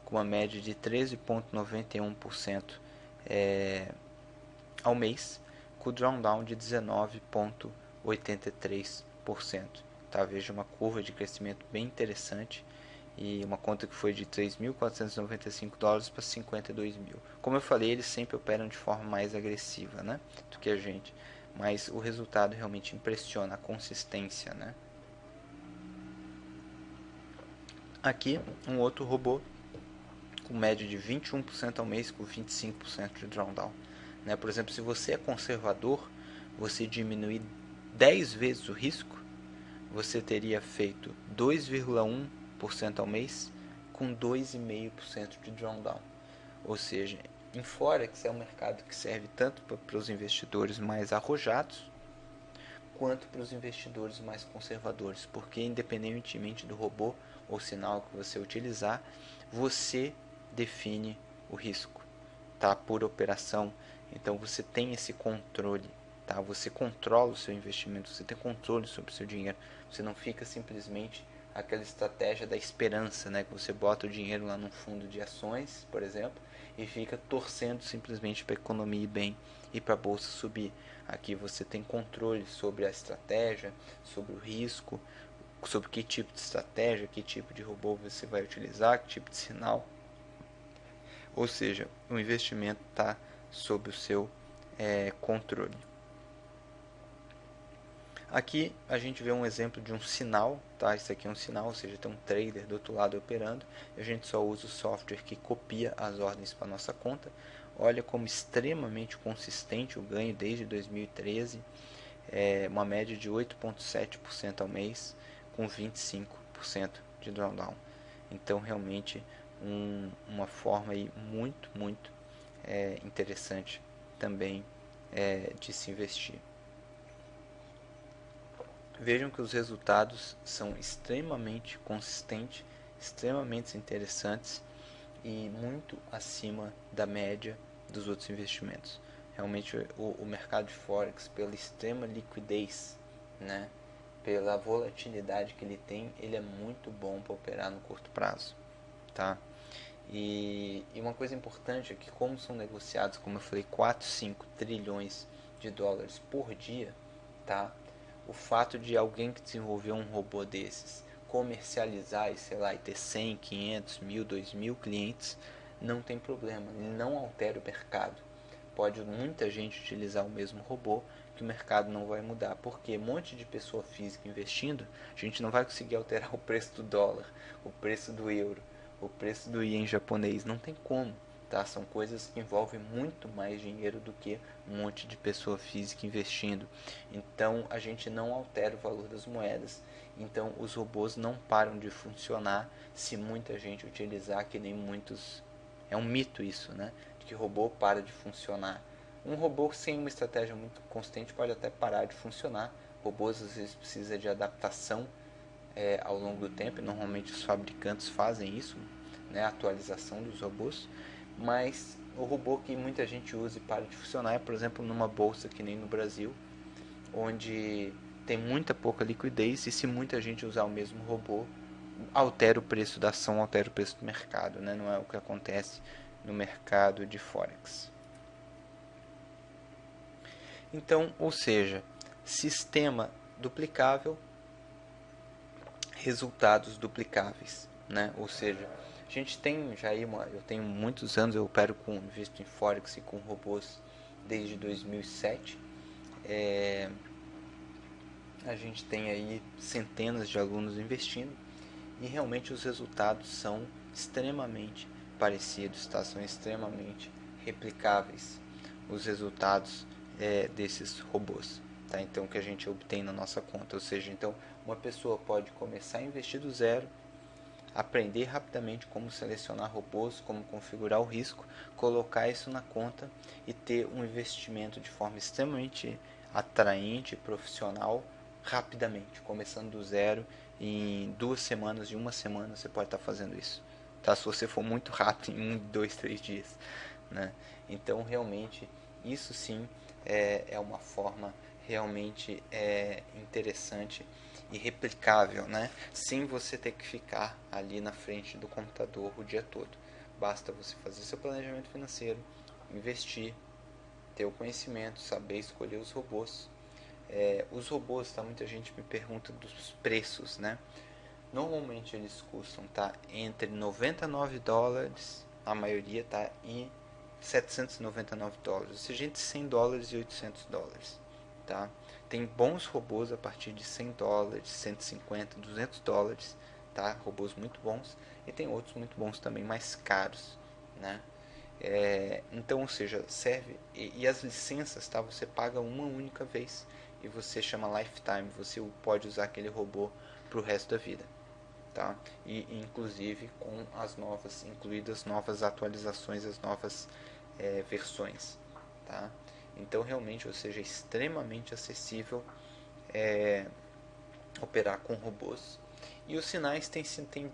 Com uma média de 13,91% ao mês, com o drawdown de 19,83%. Tá? Veja uma curva de crescimento bem interessante e uma conta que foi de 3.495 dólares para 52 mil. Como eu falei, eles sempre operam de forma mais agressiva, né, do que a gente, mas o resultado realmente impressiona, a consistência, né. Aqui um outro robô com média de 21% ao mês com 25% de drawdown, né? Por exemplo, se você é conservador, você diminuir 10 vezes o risco, você teria feito 2,1% ao mês com 2,5% de drawdown. Ou seja, em Forex é um mercado que serve tanto para os investidores mais arrojados quanto para os investidores mais conservadores, porque independentemente do robô ou sinal que você utilizar, você define o risco, tá? Por operação. Então você tem esse controle, tá? Você controla o seu investimento, você tem controle sobre o seu dinheiro. Você não fica simplesmente aquela estratégia da esperança, né? Que você bota o dinheiro lá num fundo de ações, por exemplo, e fica torcendo simplesmente para a economia ir bem e para a bolsa subir. Aqui você tem controle sobre a estratégia, sobre o risco, sobre que tipo de estratégia, que tipo de robô você vai utilizar, que tipo de sinal. Ou seja, o investimento está sob o seu controle. Aqui a gente vê um exemplo de um sinal, tá? Isso aqui é um sinal, ou seja, tem um trader do outro lado operando. A gente só usa o software que copia as ordens para nossa conta. Olha como extremamente consistente o ganho desde 2013, uma média de 8,7% ao mês, com 25% de drawdown. Então realmente uma forma aí muito interessante também de se investir. Vejam que os resultados são extremamente consistentes, extremamente interessantes e muito acima da média dos outros investimentos. Realmente o mercado de Forex, pela extrema liquidez, né, pela volatilidade que ele tem, ele é muito bom para operar no curto prazo. Tá? E uma coisa importante é que, como são negociados, como eu falei, 4, 5 trilhões de dólares por dia, tá? O fato de alguém que desenvolveu um robô desses comercializar e, sei lá, e ter 100, 500, 1000, 2000 clientes, não tem problema, ele não altera o mercado. Pode muita gente utilizar o mesmo robô, que o mercado não vai mudar, porque um monte de pessoa física investindo, a gente não vai conseguir alterar o preço do dólar, o preço do euro, o preço do ien japonês, não tem como. Tá? São coisas que envolvem muito mais dinheiro do que um monte de pessoa física investindo. Então a gente não altera o valor das moedas. Então os robôs não param de funcionar se muita gente utilizar, que nem muitos. É um mito isso, né? De que robô para de funcionar. Um robô sem uma estratégia muito consistente pode até parar de funcionar. Robôs às vezes precisam de adaptação ao longo do tempo. Normalmente os fabricantes fazem isso, né? A atualização dos robôs. Mas o robô que muita gente usa e para de funcionar é, por exemplo, numa bolsa que nem no Brasil, onde tem muita pouca liquidez e se muita gente usar o mesmo robô, altera o preço da ação, altera o preço do mercado, né? Não é o que acontece no mercado de Forex. Então, ou seja, sistema duplicável, resultados duplicáveis, né? Ou seja, a gente tem já aí eu tenho muitos anos, eu opero com visto em Forex e com robôs desde 2007. A gente tem aí centenas de alunos investindo e realmente os resultados são extremamente parecidos, tá? São extremamente replicáveis os resultados desses robôs, tá? Então que a gente obtém na nossa conta, ou seja, então uma pessoa pode começar a investir do zero, aprender rapidamente como selecionar robôs, como configurar o risco, colocar isso na conta e ter um investimento de forma extremamente atraente e profissional rapidamente, começando do zero. Em 2 semanas, em uma semana você pode estar fazendo isso, tá? Se você for muito rápido, em 1, 2, 3 dias, né? Então realmente isso sim é uma forma realmente interessante e replicável, né? Sem você ter que ficar ali na frente do computador o dia todo. Basta você fazer seu planejamento financeiro, investir, ter o conhecimento, saber escolher os robôs. Os robôs, tá? Muita gente me pergunta dos preços, né? Normalmente eles custam, tá? Entre $99, a maioria tá em $799, ou seja, entre $100 e $800, tá? Tem bons robôs a partir de $100, 150, $200, tá? Robôs muito bons, e tem outros muito bons também, mais caros, né? Então, ou seja, serve e as licenças, tá? Você paga uma única vez e você chama lifetime, você pode usar aquele robô para o resto da vida, tá? E inclusive com as novas incluídas novas atualizações, as novas versões, tá? Então realmente, ou seja, é extremamente acessível operar com robôs. E os sinais tem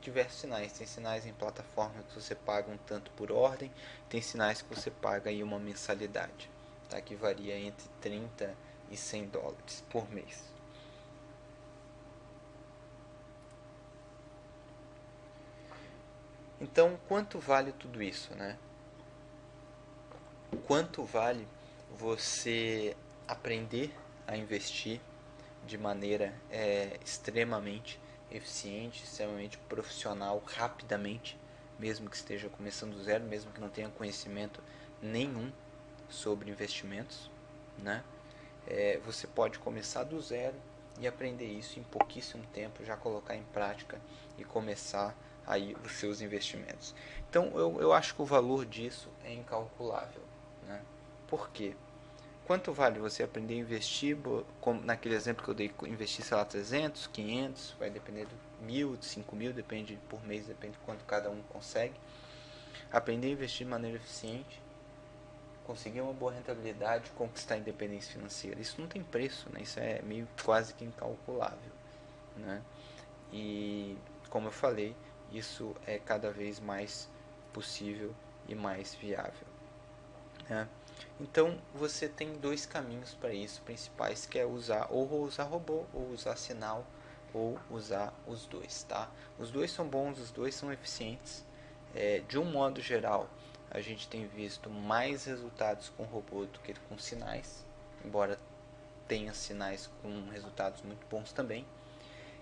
diversos sinais. Tem sinais em plataforma que você paga um tanto por ordem, tem sinais que você paga aí uma mensalidade, tá? Que varia entre 30 e $100 por mês. Então, quanto vale tudo isso, né? quanto vale você aprender a investir de maneira extremamente eficiente, extremamente profissional, rapidamente, mesmo que esteja começando do zero, mesmo que não tenha conhecimento nenhum sobre investimentos, né? Você pode começar do zero e aprender isso em pouquíssimo tempo, já colocar em prática e começar aí os seus investimentos. Então eu acho que o valor disso é incalculável, né? Por quê? Quanto vale você aprender a investir, como naquele exemplo que eu dei, investir, sei lá, 300, 500, vai depender de 1.000, de 5.000, depende por mês, depende de quanto cada um consegue. Aprender a investir de maneira eficiente, conseguir uma boa rentabilidade, conquistar a independência financeira. Isso não tem preço, né? Isso é meio quase que incalculável, né? E, como eu falei, isso é cada vez mais possível e mais viável, né? Então você tem dois caminhos para isso principais, que é usar robô, ou usar sinal, ou usar os dois, tá? Os dois são bons, os dois são eficientes. De um modo geral, a gente tem visto mais resultados com robô do que com sinais, embora tenha sinais com resultados muito bons também.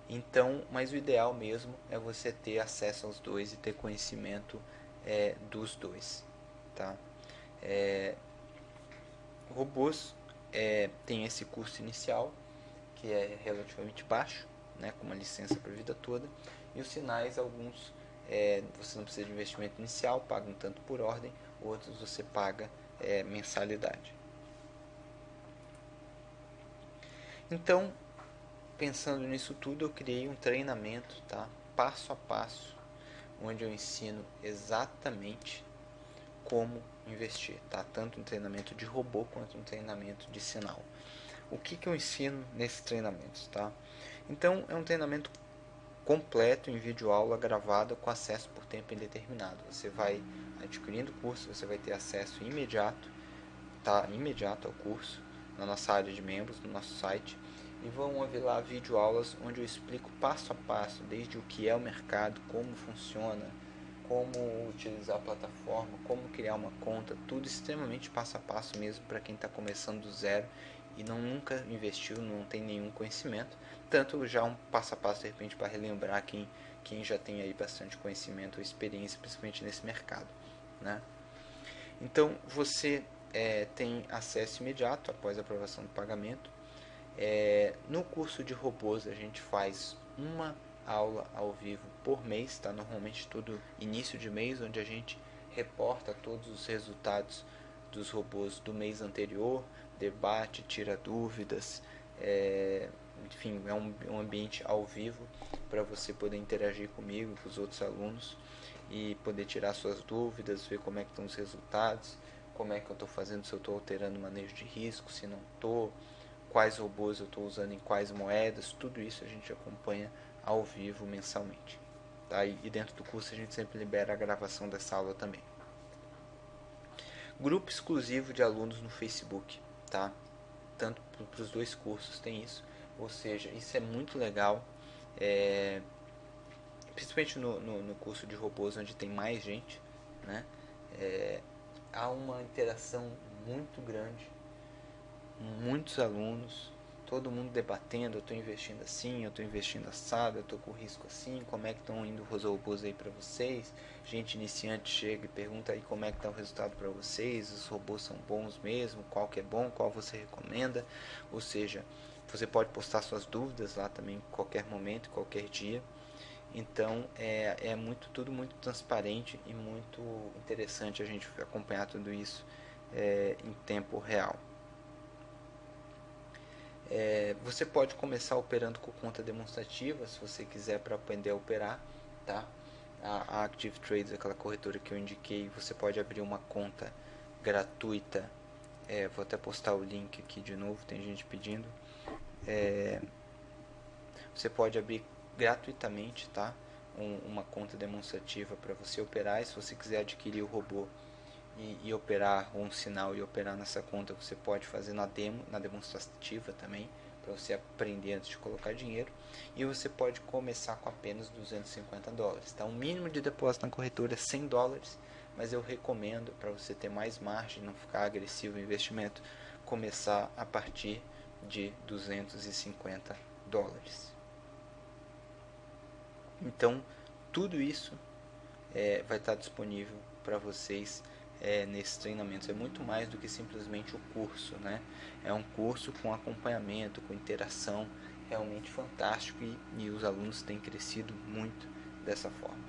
Então, mas o ideal mesmo é você ter acesso aos dois e ter conhecimento dos dois, tá? Robôs tem esse custo inicial, que é relativamente baixo, né, com uma licença para a vida toda, e os sinais, alguns você não precisa de investimento inicial, paga um tanto por ordem, outros você paga mensalidade. Então, pensando nisso tudo, eu criei um treinamento, tá, passo a passo, onde eu ensino exatamente como investir, tá? Tanto um treinamento de robô quanto um treinamento de sinal. O que eu ensino nesses treinamentos, tá? Então, é um treinamento completo em videoaula gravada com acesso por tempo indeterminado. Você vai adquirindo o curso, você vai ter acesso imediato, tá? Imediato ao curso na nossa área de membros, no nosso site, e vão haver lá videoaulas onde eu explico passo a passo, desde o que é o mercado, como funciona, como utilizar a plataforma, como criar uma conta, tudo extremamente passo a passo mesmo para quem está começando do zero e nunca investiu, não tem nenhum conhecimento. Tanto já um passo a passo de repente para relembrar quem já tem aí bastante conhecimento ou experiência, principalmente nesse mercado, né? Então você tem acesso imediato após a aprovação do pagamento. No curso de robôs a gente faz uma aula ao vivo por mês, tá? Normalmente todo início de mês, onde a gente reporta todos os resultados dos robôs do mês anterior, debate, tira dúvidas, enfim, é um ambiente ao vivo para você poder interagir comigo, com os outros alunos e poder tirar suas dúvidas, ver como é que estão os resultados, como é que eu estou fazendo, se eu estou alterando o manejo de risco, se não estou, quais robôs eu estou usando em quais moedas, tudo isso a gente acompanha ao vivo mensalmente. Tá? E dentro do curso a gente sempre libera a gravação dessa aula também. Grupo exclusivo de alunos no Facebook, tá? Tanto para os dois cursos tem isso, ou seja, isso é muito legal, principalmente no curso de robôs, onde tem mais gente, né? Há uma interação muito grande, muitos alunos, todo mundo debatendo, eu estou investindo assim, eu estou investindo assado, eu estou com risco assim, como é que estão indo os robôs aí para vocês? Gente iniciante chega e pergunta aí como é que está o resultado para vocês, os robôs são bons mesmo, qual que é bom, qual você recomenda, ou seja, você pode postar suas dúvidas lá também em qualquer momento, qualquer dia. Então tudo muito transparente e muito interessante a gente acompanhar tudo isso em tempo real. Você pode começar operando com conta demonstrativa, se você quiser, para aprender a operar, tá? A Active Trades, aquela corretora que eu indiquei, você pode abrir uma conta gratuita. Vou até postar o link aqui de novo, tem gente pedindo. Você pode abrir gratuitamente, tá? Uma conta demonstrativa para você operar. E se você quiser adquirir o robô e operar, ou um sinal e operar nessa conta, você pode fazer na demonstrativa também, para você aprender antes de colocar dinheiro. E você pode começar com apenas $250, tá? O mínimo de depósito na corretora é $100, mas eu recomendo, para você ter mais margem, não ficar agressivo no investimento, começar a partir de $250. Então, tudo isso vai estar disponível para vocês nesses treinamentos. É muito mais do que simplesmente o curso, né? É um curso com acompanhamento, com interação, realmente fantástico, e os alunos têm crescido muito dessa forma.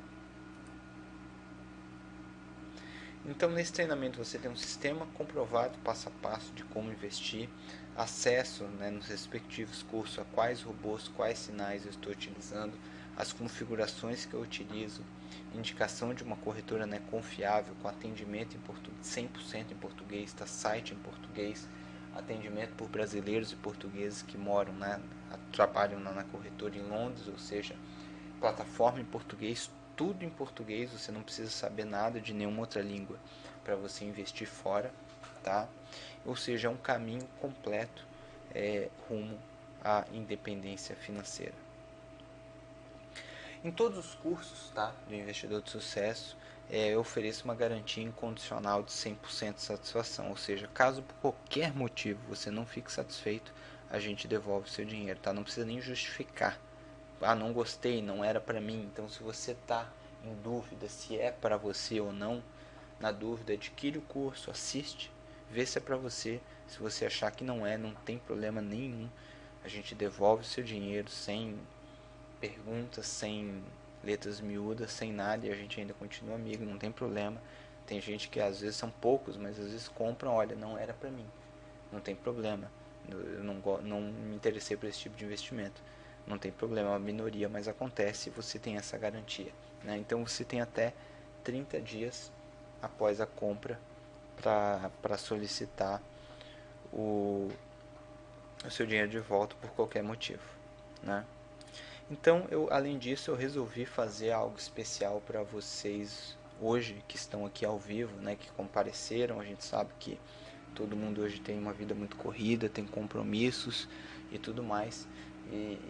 Então, nesse treinamento você tem um sistema comprovado passo a passo de como investir, acesso, né, nos respectivos cursos a quais robôs, quais sinais eu estou utilizando, as configurações que eu utilizo, indicação de uma corretora, né, confiável, com atendimento em 100% em português, tá, site em português, atendimento por brasileiros e portugueses que moram, né, trabalham na corretora em Londres, ou seja, plataforma em português, tudo em português, você não precisa saber nada de nenhuma outra língua para você investir fora, tá? Ou seja, é um caminho completo rumo à independência financeira. Em todos os cursos, tá, do Investidor de Sucesso, eu ofereço uma garantia incondicional de 100% de satisfação, ou seja, caso por qualquer motivo você não fique satisfeito, a gente devolve o seu dinheiro, tá? Não precisa nem justificar. Ah, não gostei, não era para mim. Então, se você está em dúvida se é para você ou não, na dúvida, adquire o curso, assiste, vê se é para você. Se você achar que não é, não tem problema nenhum. A gente devolve o seu dinheiro sem perguntas, sem letras miúdas, sem nada, e a gente ainda continua amigo, não tem problema. Tem gente que às vezes são poucos, mas às vezes compram, olha, não era para mim. Não tem problema. Eu não me interessei por esse tipo de investimento. Não tem problema, é uma minoria, mas acontece e você tem essa garantia, né? Então você tem até 30 dias após a compra para solicitar o seu dinheiro de volta por qualquer motivo, né? Então, além disso, eu resolvi fazer algo especial para vocês hoje que estão aqui ao vivo, né, que compareceram. A gente sabe que todo mundo hoje tem uma vida muito corrida, tem compromissos e tudo mais.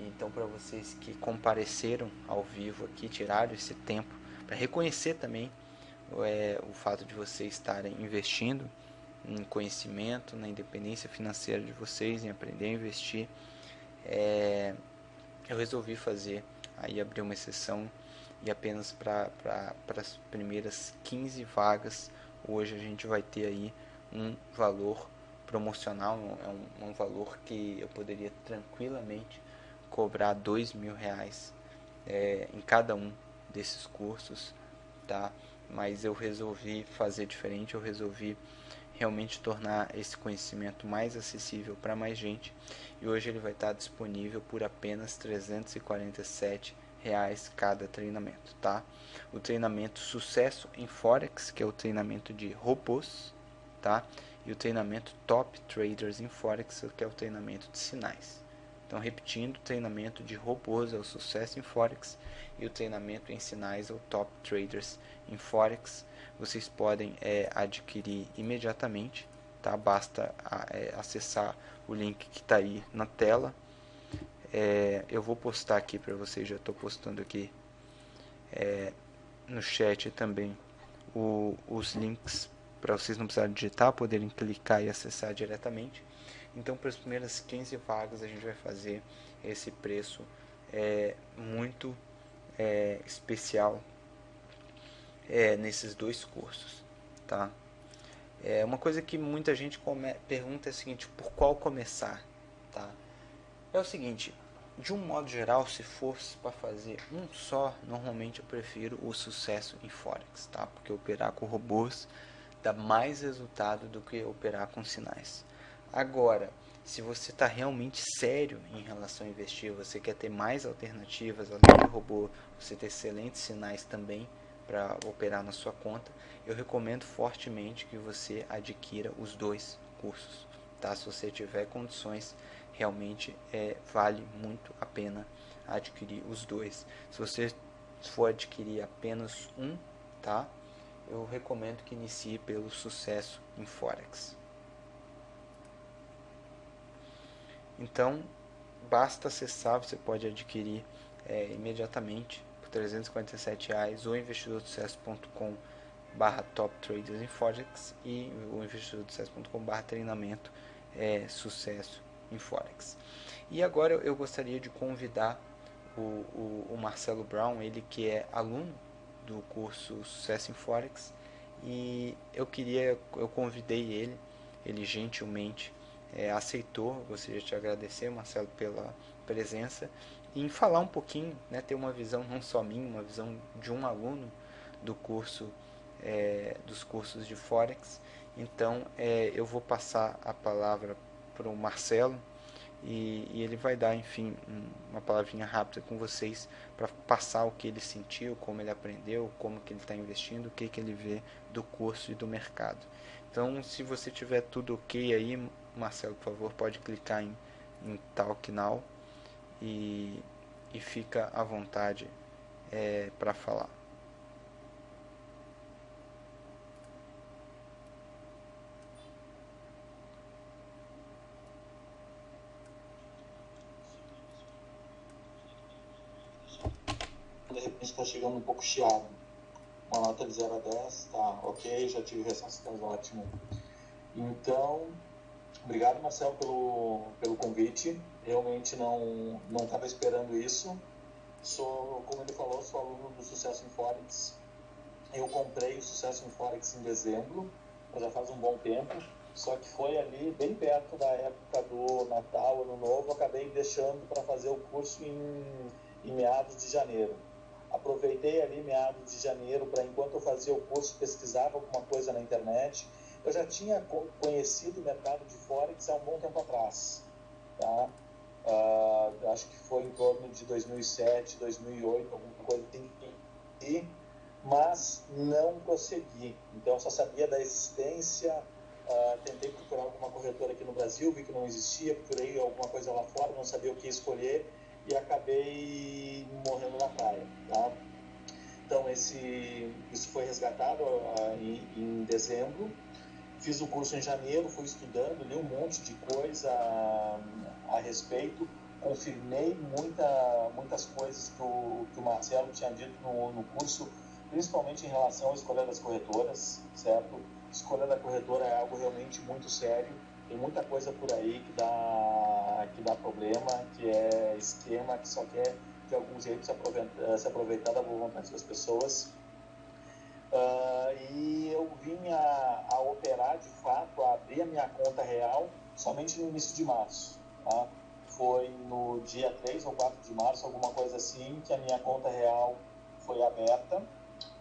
Então, para vocês que compareceram ao vivo aqui, tiraram esse tempo para reconhecer também o fato de vocês estarem investindo em conhecimento, na independência financeira de vocês, em aprender a investir, eu resolvi abrir uma exceção, e apenas para as primeiras 15 vagas, hoje a gente vai ter aí um valor promocional, um valor que eu poderia tranquilamente cobrar R$2.000 em cada um desses cursos, tá? Mas eu resolvi fazer diferente, eu resolvi realmente tornar esse conhecimento mais acessível para mais gente, e hoje ele vai estar disponível por apenas R$347 cada treinamento, tá? O treinamento Sucesso em Forex, que é o treinamento de robôs, tá? E o treinamento Top Traders em Forex, que é o treinamento de sinais. Então, repetindo, o treinamento de robôs é o Sucesso em Forex, e o treinamento em sinais é o Top Traders em Forex. Vocês podem adquirir imediatamente, tá? Basta acessar o link que está aí na tela. Eu vou postar aqui para vocês, já estou postando aqui no chat também os links para vocês não precisarem digitar, poderem clicar e acessar diretamente. Então, para as primeiras 15 vagas, a gente vai fazer esse preço muito especial nesses dois cursos, tá? Uma coisa que muita gente pergunta é o seguinte: por qual começar, tá? É o seguinte, de um modo geral, se fosse para fazer um só, normalmente eu prefiro o Sucesso em Forex, tá? Porque operar com robôs dá mais resultado do que operar com sinais. Agora, se você está realmente sério em relação a investir, você quer ter mais alternativas, além do robô, você ter excelentes sinais também para operar na sua conta, eu recomendo fortemente que você adquira os dois cursos, tá? Se você tiver condições, realmente vale muito a pena adquirir os dois. Se você for adquirir apenas um, tá? Eu recomendo que inicie pelo Sucesso em Forex. Então, basta acessar, você pode adquirir imediatamente por R$347 ou investidorsucesso.com Top Traders em Forex e o investidordosucesso.com/treinamento sucesso em Forex. E agora eu gostaria de convidar o Marcelo Brown, ele que é aluno do curso Sucesso em Forex, e eu convidei ele gentilmente aceitou. Gostaria de te agradecer, Marcelo, pela presença e em falar um pouquinho, né, ter uma visão não só minha, uma visão de um aluno do curso, dos cursos de Forex. Então, eu vou passar a palavra para o Marcelo e ele vai dar, enfim, uma palavrinha rápida com vocês para passar o que ele sentiu, como ele aprendeu, como que ele está investindo, o que ele vê do curso e do mercado. Então, se você tiver tudo ok aí, Marcelo, por favor, pode clicar em Talk Now e, e fica à vontade para falar. De repente está chegando um pouco chiado. Uma nota de 0 a 10, tá ok, já tive respostas, ótimo. Então, obrigado, Marcelo, pelo convite. Realmente não estava esperando isso. Como ele falou, sou aluno do Sucesso em Forex. Eu comprei o Sucesso em Forex em dezembro, já faz um bom tempo. Só que foi ali, bem perto da época do Natal, Ano Novo, acabei deixando para fazer o curso em meados de janeiro. Aproveitei ali meados de janeiro para, enquanto eu fazia o curso, pesquisava alguma coisa na internet. Eu já tinha conhecido o mercado de Forex há um bom tempo atrás, tá? Acho que foi em torno de 2007, 2008, alguma coisa assim, mas não prossegui. Então, eu só sabia da existência, tentei procurar alguma corretora aqui no Brasil, vi que não existia, procurei alguma coisa lá fora, não sabia o que escolher, e acabei morrendo na praia, tá? Então, isso foi resgatado em dezembro. Fiz o curso em janeiro, fui estudando, li um monte de coisa a respeito, confirmei muitas coisas que o Marcelo tinha dito no curso, principalmente em relação à escolha das corretoras, certo? Escolha da corretora é algo realmente muito sério. Tem muita coisa por aí que dá problema, que é esquema, que só quer de algum jeito se aproveitar da boa vontade das pessoas. E eu vim a operar de fato, a abrir a minha conta real somente no início de março. Tá? Foi no dia 3 ou 4 de março, alguma coisa assim, que a minha conta real foi aberta.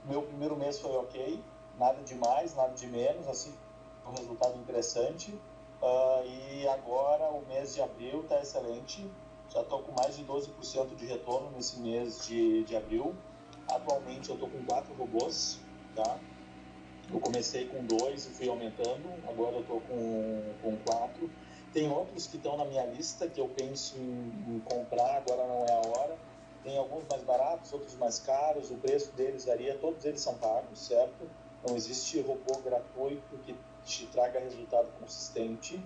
Meu primeiro mês foi ok, nada de mais, nada de menos, assim, um resultado interessante. E agora o mês de abril está excelente, já estou com mais de 12% de retorno nesse mês de abril. Atualmente eu estou com 4 robôs, tá? Eu comecei com 2 e fui aumentando, agora eu estou com 4. Tem outros que estão na minha lista que eu penso em comprar, agora não é a hora. Tem alguns mais baratos, outros mais caros, o preço deles varia, todos eles são pagos, certo? Não existe robô gratuito que te traga resultado consistente.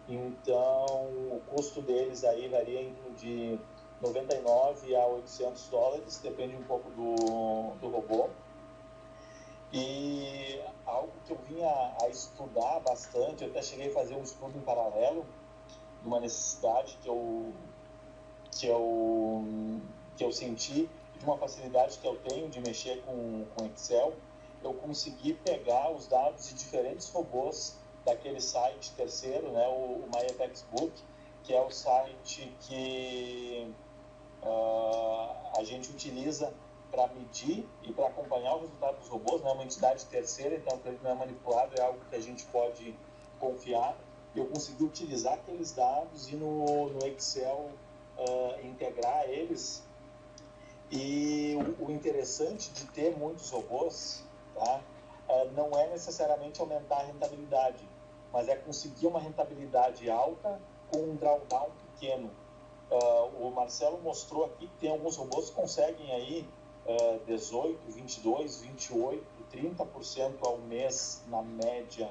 Então, o custo deles aí varia de 99 a $800, depende um pouco do robô. E algo que eu vinha a estudar bastante, eu até cheguei a fazer um estudo em paralelo, de uma necessidade que eu senti, de uma facilidade que eu tenho de mexer com Excel. Eu consegui pegar os dados de diferentes robôs daquele site terceiro, né, o MyFXBook, que é o site que a gente utiliza para medir e para acompanhar o resultado dos robôs, né? Uma entidade terceira, então ele não é manipulado, é algo que a gente pode confiar. Eu consegui utilizar aqueles dados e no Excel integrar eles. E o interessante de ter muitos robôs, tá? Não é necessariamente aumentar a rentabilidade, mas é conseguir uma rentabilidade alta com um drawdown pequeno. O Marcelo mostrou aqui que tem alguns robôs que conseguem aí 18, 22, 28, 30% ao mês na média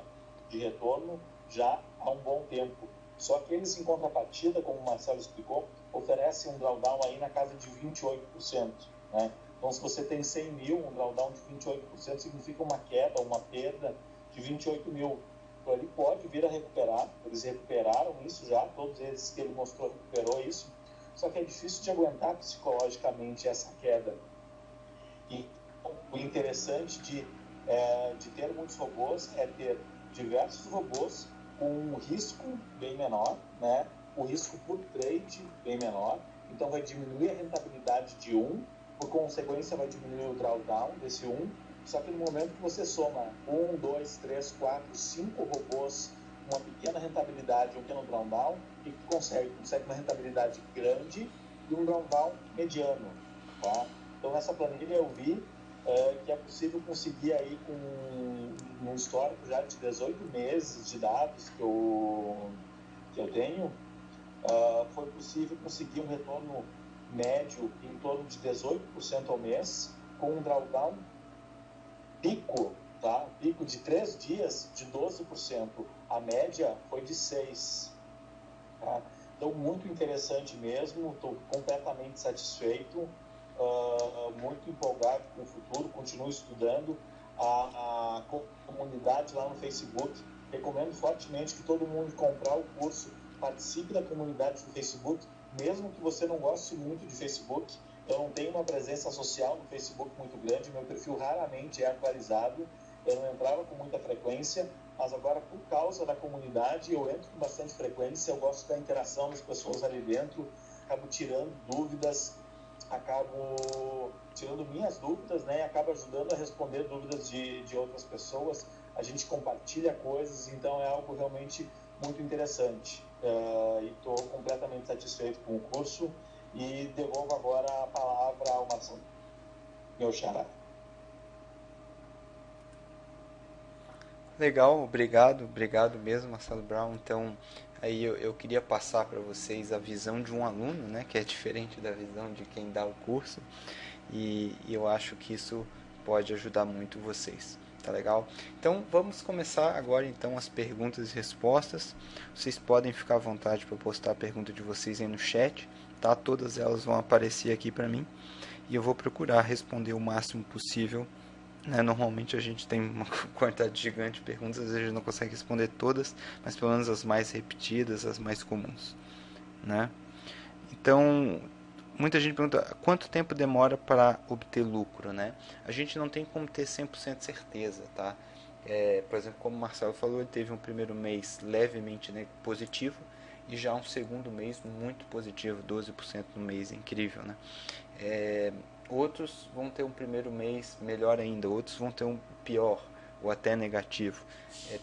de retorno já há um bom tempo. Só que eles, em contrapartida, como o Marcelo explicou, oferecem um drawdown aí na casa de 28%. Né? Então, se você tem 100 mil, um drawdown de 28% significa uma queda, uma perda de 28 mil. Então, ele pode vir a recuperar, eles recuperaram isso já, todos eles que ele mostrou recuperou isso, só que é difícil de aguentar psicologicamente essa queda. E o interessante de ter muitos robôs é ter diversos robôs com um risco bem menor, né? O risco por trade bem menor, então vai diminuir a rentabilidade de um, por consequência vai diminuir o drawdown desse um, só que no momento que você soma 1, 2, 3, 4, 5 robôs, uma pequena rentabilidade, um pequeno drawdown, e consegue uma rentabilidade grande e um drawdown mediano, tá? Então nessa planilha eu vi que é possível conseguir aí com um histórico já de 18 meses de dados que eu tenho, foi possível conseguir um retorno médio em torno de 18% ao mês, com um drawdown pico, tá? Pico de 3 dias de 12%. A média foi de 6%. Tá? Então, muito interessante mesmo, estou completamente satisfeito, muito empolgado com o futuro, continuo estudando. A comunidade lá no Facebook, recomendo fortemente que todo mundo comprar o curso, participe da comunidade do Facebook, mesmo que você não goste muito de Facebook. Eu não tenho uma presença social no Facebook muito grande, meu perfil raramente é atualizado, eu não entrava com muita frequência, mas agora, por causa da comunidade, eu entro com bastante frequência, eu gosto da interação das pessoas ali dentro, acabo tirando dúvidas, acabo tirando minhas dúvidas, né, e acabo ajudando a responder dúvidas de outras pessoas, a gente compartilha coisas, então é algo realmente muito interessante. E estou completamente satisfeito com o curso e devolvo agora a palavra ao Marcelo, meu xará. Legal, obrigado mesmo, Marcelo Brown. Então, aí eu queria passar para vocês a visão de um aluno, né, que é diferente da visão de quem dá o curso, e eu acho que isso pode ajudar muito vocês. Tá legal? Então, vamos começar agora então as perguntas e respostas. Vocês podem ficar à vontade para postar a pergunta de vocês aí no chat, tá? Todas elas vão aparecer aqui para mim e eu vou procurar responder o máximo possível, né? Normalmente a gente tem uma quantidade gigante de perguntas, às vezes a gente não consegue responder todas, mas pelo menos as mais repetidas, as mais comuns, né? Então, muita gente pergunta quanto tempo demora para obter lucro, né? A gente não tem como ter 100% certeza, tá? Por exemplo, como o Marcelo falou, ele teve um primeiro mês levemente, né, positivo e já um segundo mês muito positivo, 12% no mês, incrível, né? Outros vão ter um primeiro mês melhor ainda, outros vão ter um pior ou até negativo.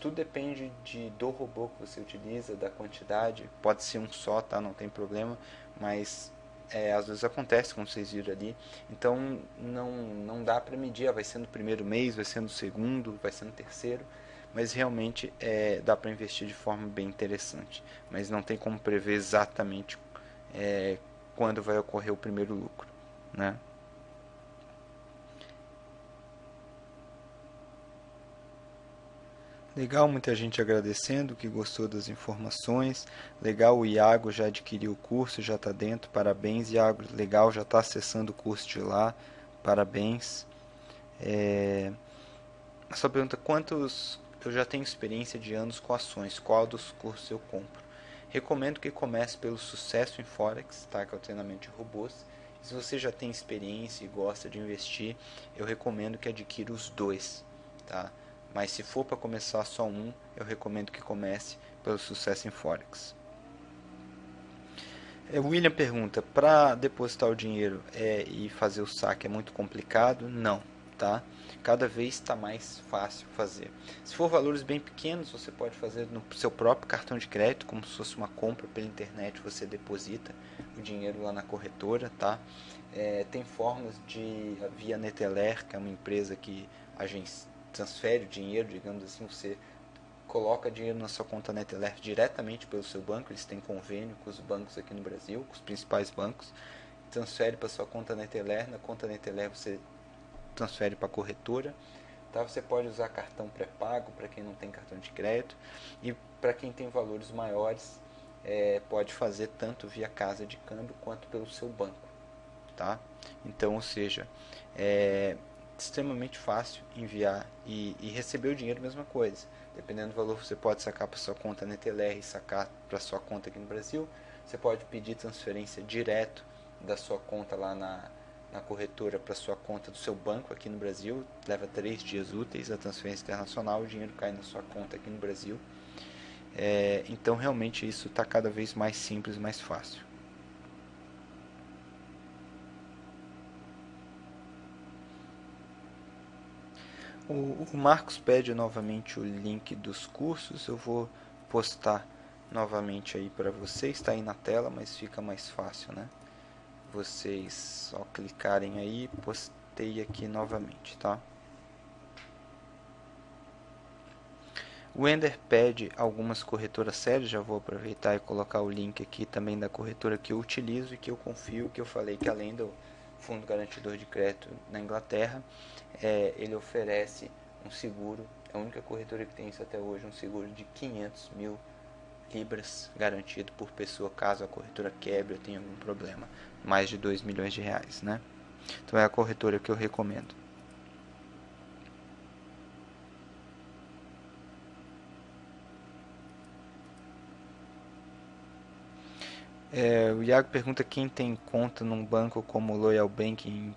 Tudo depende do robô que você utiliza, da quantidade. Pode ser um só, tá? Não tem problema, mas às vezes acontece, como vocês viram ali. Então não dá para medir, vai ser no primeiro mês, vai ser no segundo, vai ser no terceiro, mas realmente dá para investir de forma bem interessante. Mas não tem como prever exatamente quando vai ocorrer o primeiro lucro, né? Legal, muita gente agradecendo que gostou das informações. Legal, o Iago já adquiriu o curso, já está dentro. Parabéns, Iago. Legal, já está acessando o curso de lá. Parabéns. A sua pergunta: quantos eu já tenho experiência de anos com ações? Qual dos cursos eu compro? Recomendo que comece pelo Sucesso em Forex, tá? Que é o treinamento de robôs. Se você já tem experiência e gosta de investir, eu recomendo que adquira os dois, tá? Mas se for para começar só um, eu recomendo que comece pelo Sucesso em Forex. William pergunta: para depositar o dinheiro e fazer o saque é muito complicado? Não, tá? Cada vez está mais fácil fazer. Se for valores bem pequenos, você pode fazer no seu próprio cartão de crédito, como se fosse uma compra pela internet, você deposita o dinheiro lá na corretora, tá? Tem formas via Neteller, que é uma empresa que transfere o dinheiro, digamos assim, você coloca dinheiro na sua conta Neteller diretamente pelo seu banco, eles têm convênio com os bancos aqui no Brasil, com os principais bancos, transfere para sua conta Neteller, na conta Neteller você transfere para a corretora, tá? Você pode usar cartão pré-pago para quem não tem cartão de crédito, e para quem tem valores maiores, pode fazer tanto via casa de câmbio quanto pelo seu banco, tá? Então, ou seja, é extremamente fácil enviar e receber o dinheiro, mesma coisa. Dependendo do valor, você pode sacar para sua conta Neteler e sacar para sua conta aqui no Brasil. Você pode pedir transferência direto da sua conta lá na corretora para sua conta do seu banco aqui no Brasil. Leva 3 dias úteis a transferência internacional, o dinheiro cai na sua conta aqui no Brasil. Então realmente isso está cada vez mais simples, mais fácil. O Marcos pede novamente o link dos cursos. Eu vou postar novamente aí para vocês. Está aí na tela, mas fica mais fácil, né? Vocês só clicarem aí, postei aqui novamente, tá? O Ender pede algumas corretoras sérias. Já vou aproveitar e colocar o link aqui também da corretora que eu utilizo e que eu confio, que eu falei que além do Fundo Garantidor de Crédito na Inglaterra, ele oferece um seguro, é a única corretora que tem isso até hoje, um seguro de 500 mil libras garantido por pessoa caso a corretora quebre ou tenha algum problema, mais de 2 milhões de reais, né? Então é a corretora que eu recomendo. O Iago pergunta quem tem conta num banco como o Loyal Bank em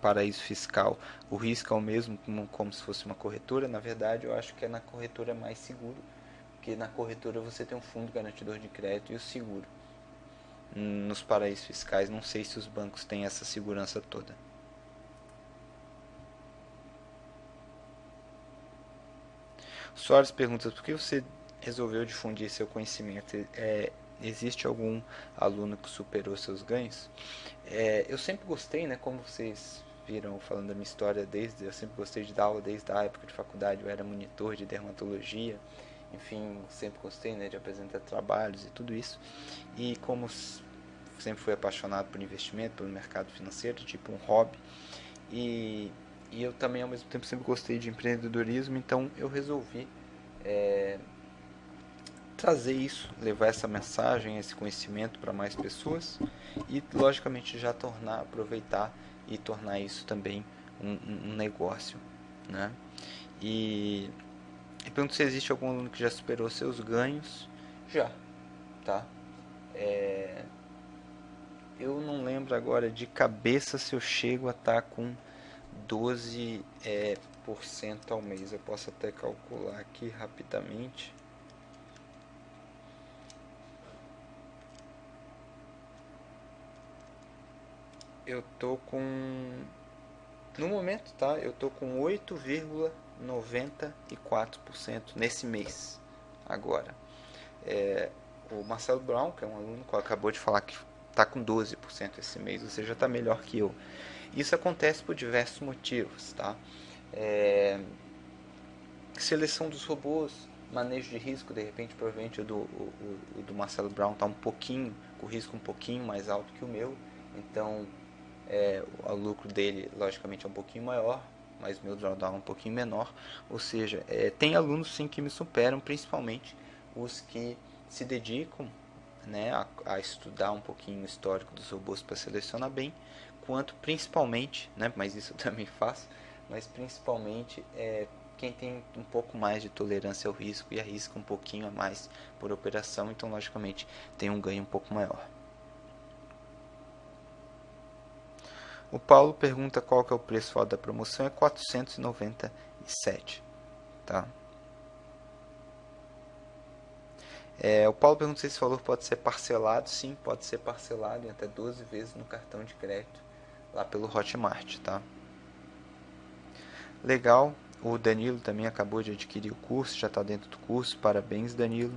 paraíso fiscal. O risco é o mesmo como se fosse uma corretora? Na verdade, eu acho que na corretora é mais seguro, porque na corretora você tem um fundo garantidor de crédito e o seguro. Nos paraísos fiscais, não sei se os bancos têm essa segurança toda. Soares pergunta, por que você resolveu difundir seu conhecimento? Existe algum aluno que superou seus ganhos? Eu sempre gostei, né, como vocês viram falando da minha história, eu sempre gostei de dar aula desde a época de faculdade. Eu era monitor de dermatologia, enfim, sempre gostei, né, de apresentar trabalhos e tudo isso. E como sempre fui apaixonado por investimento, pelo mercado financeiro, tipo um hobby, e eu também ao mesmo tempo sempre gostei de empreendedorismo, então eu resolvi trazer isso, levar essa mensagem, esse conhecimento para mais pessoas e logicamente já aproveitar e tornar isso também um negócio, né? E pergunto se existe algum aluno que já superou seus ganhos. Já, tá? Eu não lembro agora de cabeça se eu chego a estar com 12% ao mês. Eu posso até calcular aqui rapidamente. Eu tô com... No momento, tá? Eu tô com 8,94% nesse mês, agora. O Marcelo Brown, que é um aluno que acabou de falar que está com 12% esse mês, ou seja, já está melhor que eu. Isso acontece por diversos motivos, tá? Seleção dos robôs, manejo de risco, de repente, provavelmente o do Marcelo Brown está um pouquinho, com o risco um pouquinho mais alto que o meu, então o lucro dele, logicamente, é um pouquinho maior, mas o meu drawdown é um pouquinho menor. Ou seja, tem alunos sim que me superam, principalmente os que se dedicam, né, a estudar um pouquinho o histórico dos robôs para selecionar bem, quanto principalmente, né, mas isso eu também faço, mas principalmente quem tem um pouco mais de tolerância ao risco e arrisca um pouquinho a mais por operação, então logicamente tem um ganho um pouco maior. O Paulo pergunta qual que é o preço da promoção, é 497, tá? O Paulo pergunta se esse valor pode ser parcelado. Sim, pode ser parcelado em até 12 vezes no cartão de crédito, lá pelo Hotmart, tá? Legal, o Danilo também acabou de adquirir o curso, já está dentro do curso, parabéns, Danilo.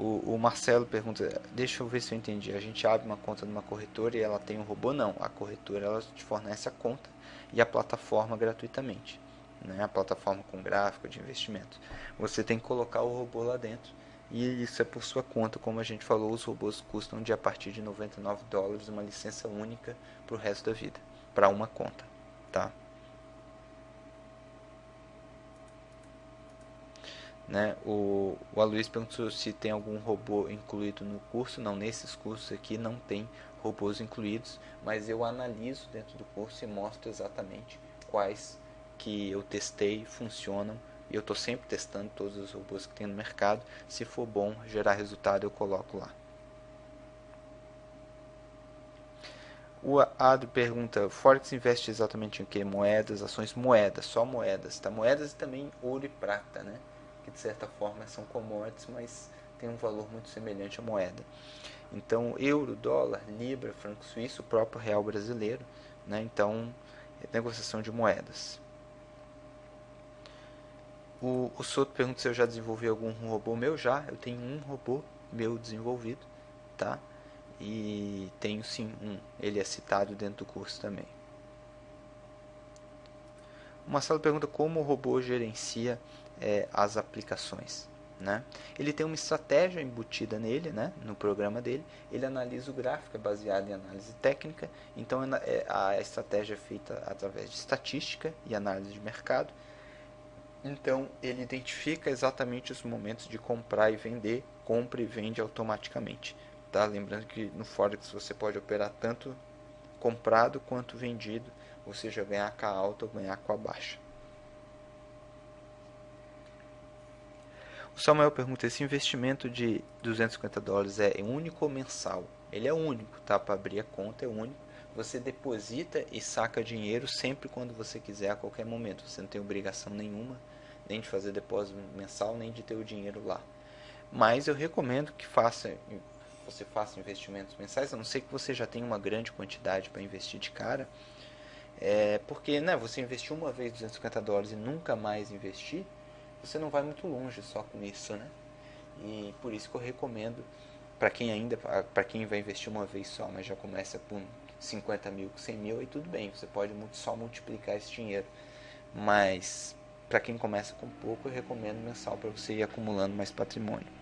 O Marcelo pergunta, deixa eu ver se eu entendi, a gente abre uma conta numa corretora e ela tem um robô? Não, a corretora ela te fornece a conta e a plataforma gratuitamente, né? A plataforma com gráfico de investimento. Você tem que colocar o robô lá dentro e isso é por sua conta, como a gente falou, os robôs custam a partir de $99, uma licença única para o resto da vida, para uma conta, tá? né? O Aloysio perguntou se tem algum robô incluído no curso. Não, nesses cursos aqui não tem robôs incluídos, mas eu analiso dentro do curso e mostro exatamente quais que eu testei, funcionam, e eu estou sempre testando todos os robôs que tem no mercado. Se for bom, gerar resultado, eu coloco lá. O Adro pergunta, Forex investe exatamente em que? Moedas, ações, moedas, só moedas, tá? Moedas e também ouro e prata, né? Que de certa forma são commodities, mas tem um valor muito semelhante à moeda. Então, euro, dólar, libra, franco suíço, o próprio real brasileiro, né? Então, é negociação de moedas. O Soto pergunta se eu já desenvolvi algum robô meu. Já, eu tenho um robô meu desenvolvido, tá? E tenho sim um, ele é citado dentro do curso também. O Marcelo pergunta como o robô gerencia as aplicações. Né? Ele tem uma estratégia embutida nele, né? No programa dele. Ele analisa o gráfico, é baseado em análise técnica. Então a estratégia é feita através de estatística e análise de mercado. Então ele identifica exatamente os momentos de comprar e vender, compra e vende automaticamente. Tá? Lembrando que no Forex você pode operar tanto comprado quanto vendido, ou seja, ganhar com a alta ou ganhar com a baixa. O Samuel pergunta, esse investimento de $250 é único ou mensal? Ele é único, tá? Para abrir a conta é único. Você deposita e saca dinheiro sempre quando você quiser, a qualquer momento. Você não tem obrigação nenhuma, nem de fazer depósito mensal, nem de ter o dinheiro lá. Mas eu recomendo que você faça investimentos mensais, a não ser que você já tenha uma grande quantidade para investir de cara. Porque né, você investiu uma vez $250 e nunca mais investir, você não vai muito longe só com isso, né? E por isso que eu recomendo para quem vai investir uma vez só, mas já começa por 50 mil, 100 mil, aí tudo bem, você pode só multiplicar esse dinheiro. Mas para quem começa com pouco, eu recomendo mensal para você ir acumulando mais patrimônio.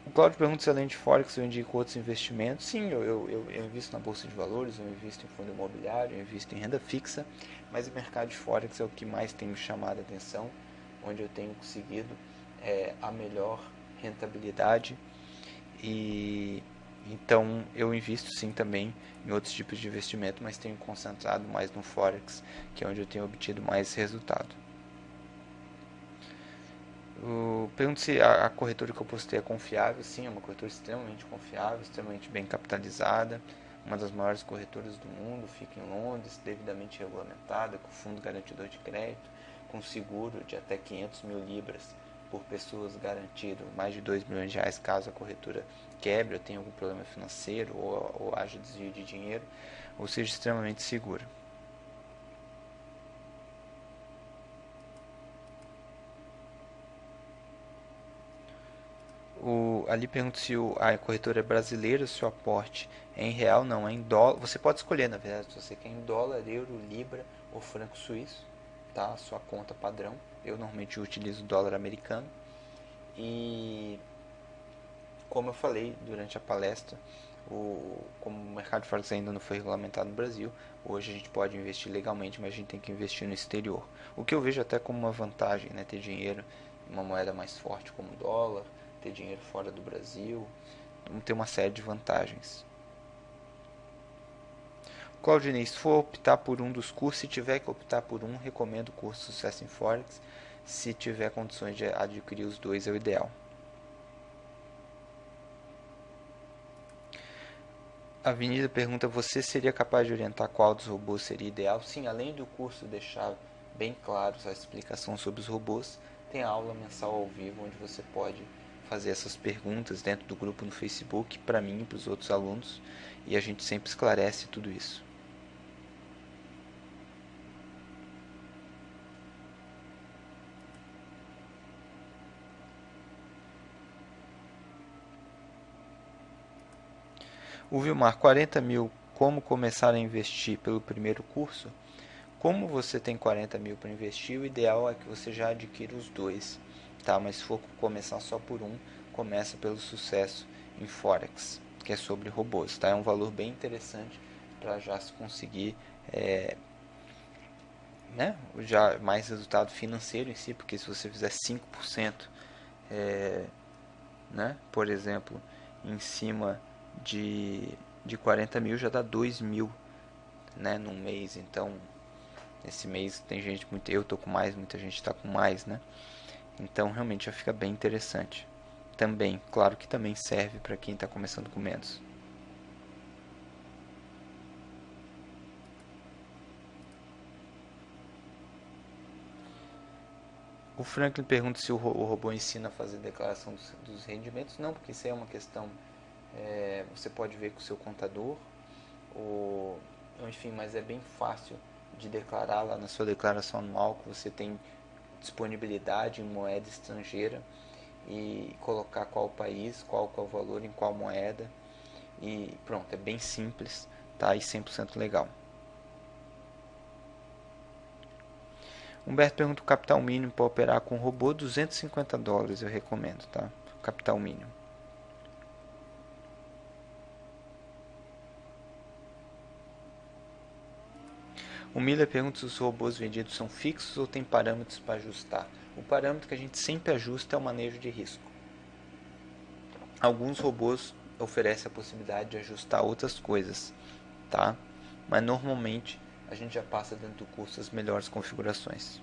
O Claudio pergunta se além de Forex eu indico outros investimentos. Sim, eu invisto na Bolsa de Valores, eu invisto em fundo imobiliário, eu invisto em renda fixa, mas o mercado de Forex é o que mais tem me chamado a atenção, onde eu tenho conseguido a melhor rentabilidade. E então eu invisto sim também em outros tipos de investimento, mas tenho concentrado mais no Forex, que é onde eu tenho obtido mais resultado. Pergunto se a corretora que eu postei é confiável. Sim, é uma corretora extremamente confiável, extremamente bem capitalizada, uma das maiores corretoras do mundo, fica em Londres, devidamente regulamentada, com fundo garantidor de crédito, com seguro de até 500 mil libras por pessoas garantido mais de 2 milhões de reais caso a corretora quebre ou tenha algum problema financeiro ou haja desvio de dinheiro, ou seja, extremamente segura. Ali pergunta se a corretora é brasileira, se o aporte é em real, não, é em dólar. Você pode escolher, na verdade, se você quer em dólar, euro, libra ou franco suíço, tá? A sua conta padrão. Eu normalmente utilizo dólar americano. E como eu falei durante a palestra, como o mercado de forex ainda não foi regulamentado no Brasil, hoje a gente pode investir legalmente, mas a gente tem que investir no exterior. O que eu vejo até como uma vantagem, né? Ter dinheiro em uma moeda mais forte como o dólar, ter dinheiro fora do Brasil, ter uma série de vantagens. Claudinei, se for optar por um dos cursos, se tiver que optar por um, recomendo o curso Sucesso em Forex. Se tiver condições de adquirir os dois, é o ideal. A Avenida pergunta, você seria capaz de orientar qual dos robôs seria ideal? Sim, além do curso deixar bem claro a explicação sobre os robôs, tem a aula mensal ao vivo, onde você pode fazer essas perguntas dentro do grupo no Facebook, para mim e para os outros alunos, e a gente sempre esclarece tudo isso. O Vilmar, 40 mil, como começar a investir pelo primeiro curso? Como você tem 40 mil para investir, o ideal é que você já adquira os dois, tá? Mas se for começar só por um, começa pelo Sucesso em Forex, que é sobre robôs, tá? É um valor bem interessante para já se conseguir né, já mais resultado financeiro em si, porque se você fizer 5%, né, por exemplo, em cima de 40 mil já dá 2 mil, né, num mês. Então, esse mês tem gente, eu tô com mais, muita gente está com mais, né? Então, realmente já fica bem interessante. Também, claro que também serve para quem está começando com menos. O Franklin pergunta se o robô ensina a fazer declaração dos rendimentos. Não, porque isso aí é uma questão. Você pode ver com o seu contador, ou, enfim, mas é bem fácil de declarar lá na sua declaração anual que você tem disponibilidade em moeda estrangeira e colocar qual país, qual o valor em qual moeda. E pronto, é bem simples, tá? E 100% legal. Humberto pergunta o capital mínimo para operar com robô, $250 eu recomendo, tá? Capital mínimo. O Miller pergunta se os robôs vendidos são fixos ou tem parâmetros para ajustar. O parâmetro que a gente sempre ajusta é o manejo de risco. Alguns robôs oferecem a possibilidade de ajustar outras coisas, tá? Mas normalmente a gente já passa dentro do curso as melhores configurações.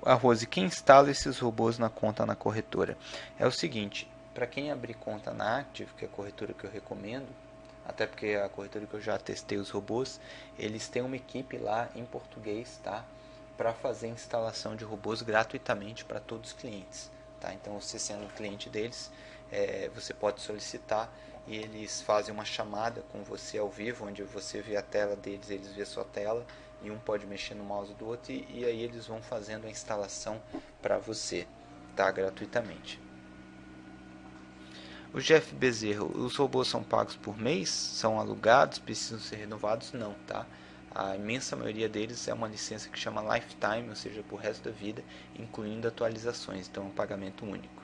A Rose, quem instala esses robôs na conta na corretora? É o seguinte, para quem abrir conta na Active, que é a corretora que eu recomendo, até porque é a corretora que eu já testei os robôs, eles têm uma equipe lá em português, tá? Para fazer instalação de robôs gratuitamente para todos os clientes, tá? Então, você sendo cliente deles, você pode solicitar e eles fazem uma chamada com você ao vivo, onde você vê a tela deles, eles vê a sua tela, e um pode mexer no mouse do outro, e aí eles vão fazendo a instalação para você, tá? Gratuitamente. O Jeff Bezerro, os robôs são pagos por mês? São alugados? Precisam ser renovados? Não, tá? A imensa maioria deles é uma licença que chama Lifetime, ou seja, por resto da vida, incluindo atualizações, então é um pagamento único.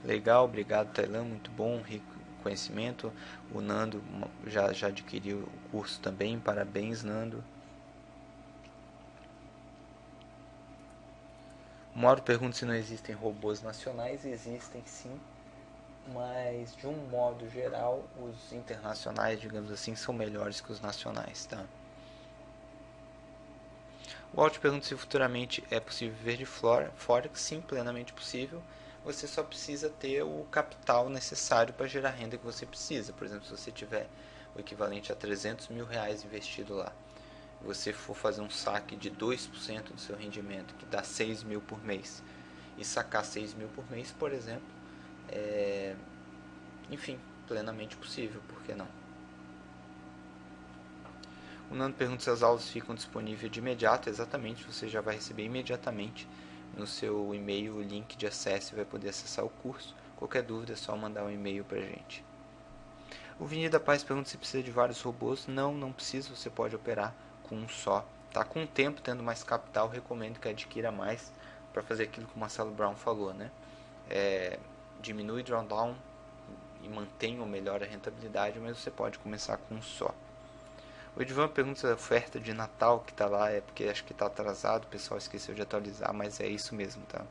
Legal, obrigado, Tailan, muito bom, rico conhecimento. O Nando já adquiriu o curso também, parabéns, Nando. O Mauro pergunta se não existem robôs nacionais. Existem sim, mas de um modo geral, os internacionais, digamos assim, são melhores que os nacionais, tá? O Walt pergunta se futuramente é possível viver de Forex. Sim, plenamente possível. Você só precisa ter o capital necessário para gerar a renda que você precisa. Por exemplo, se você tiver o equivalente a R$300 mil investido lá, e você for fazer um saque de 2% do seu rendimento, que dá 6 mil por mês, e sacar 6 mil por mês, por exemplo, enfim, plenamente possível, por que não? O Nando pergunta se as aulas ficam disponíveis de imediato. Exatamente, você já vai receber imediatamente no seu e-mail o link de acesso e vai poder acessar o curso. Qualquer dúvida é só mandar um e-mail pra gente. O Vini da Paz pergunta se precisa de vários robôs. Não precisa, você pode operar com um só. Tá? Com o tempo, tendo mais capital, recomendo que adquira mais para fazer aquilo que o Marcelo Brown falou, né? Diminui o drawdown e mantém ou melhora a rentabilidade, mas você pode começar com um só. O Edvan pergunta se a oferta de Natal que tá lá é porque acho que tá atrasado, o pessoal esqueceu de atualizar, mas é isso mesmo, tá?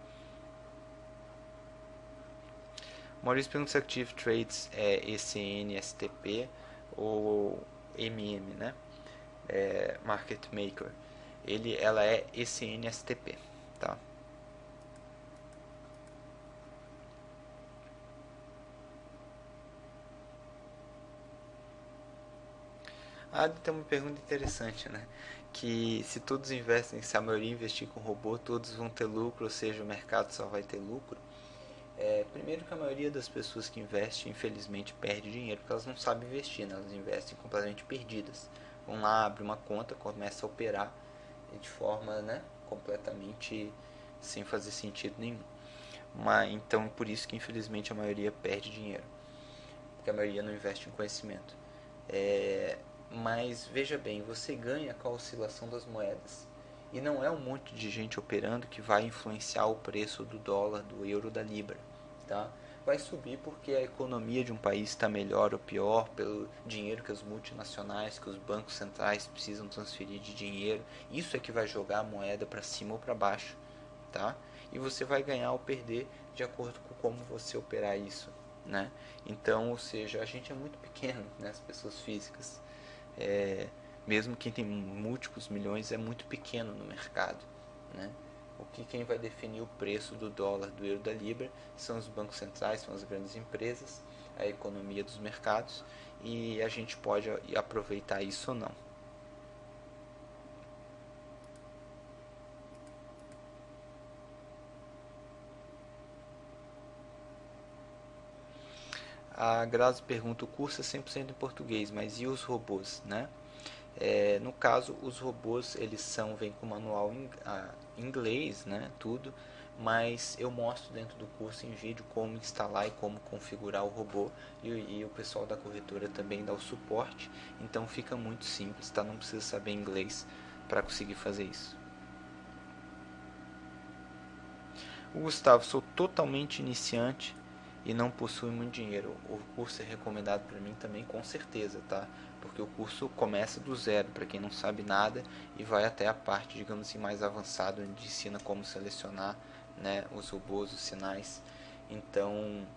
Maurício pergunta se Active Trades é ECN, STP ou MM, né? Market Maker. Ela é ECN, STP, tá? Tem uma pergunta interessante, né? Que se todos investem, se a maioria investir com robô, todos vão ter lucro, ou seja, o mercado só vai ter lucro. Primeiro que a maioria das pessoas que investem, infelizmente, perde dinheiro porque elas não sabem investir, né? Elas investem completamente perdidas. Vão lá, abre uma conta, começa a operar de forma, né, completamente sem fazer sentido nenhum. Então, por isso que infelizmente a maioria perde dinheiro, porque a maioria não investe em conhecimento. Mas veja bem, você ganha com a oscilação das moedas. E não é um monte de gente operando que vai influenciar o preço do dólar, do euro, da libra. Tá? Vai subir porque a economia de um país está melhor ou pior, pelo dinheiro que as multinacionais, que os bancos centrais precisam transferir de dinheiro. Isso é que vai jogar a moeda para cima ou para baixo. Tá? E você vai ganhar ou perder de acordo com como você operar isso. Né? Então, ou seja, a gente é muito pequeno, né, as pessoas físicas. É, mesmo quem tem múltiplos milhões é muito pequeno no mercado, né? Quem vai definir o preço do dólar, do euro, da libra são os bancos centrais, são as grandes empresas, a economia dos mercados, e a gente pode aproveitar isso ou não. A Grazi pergunta: o curso é 100% em português, mas e os robôs, né? No caso, os robôs eles vêm com manual em inglês, né, tudo, mas eu mostro dentro do curso em vídeo como instalar e como configurar o robô, e o pessoal da corretora também dá o suporte, então fica muito simples, tá? Não precisa saber inglês para conseguir fazer isso. O Gustavo: sou totalmente iniciante e não possui muito dinheiro. O curso é recomendado para mim também, com certeza, tá? Porque o curso começa do zero, para quem não sabe nada, e vai até a parte, digamos assim, mais avançada, onde ensina como selecionar, né, os robôs, os sinais. Então,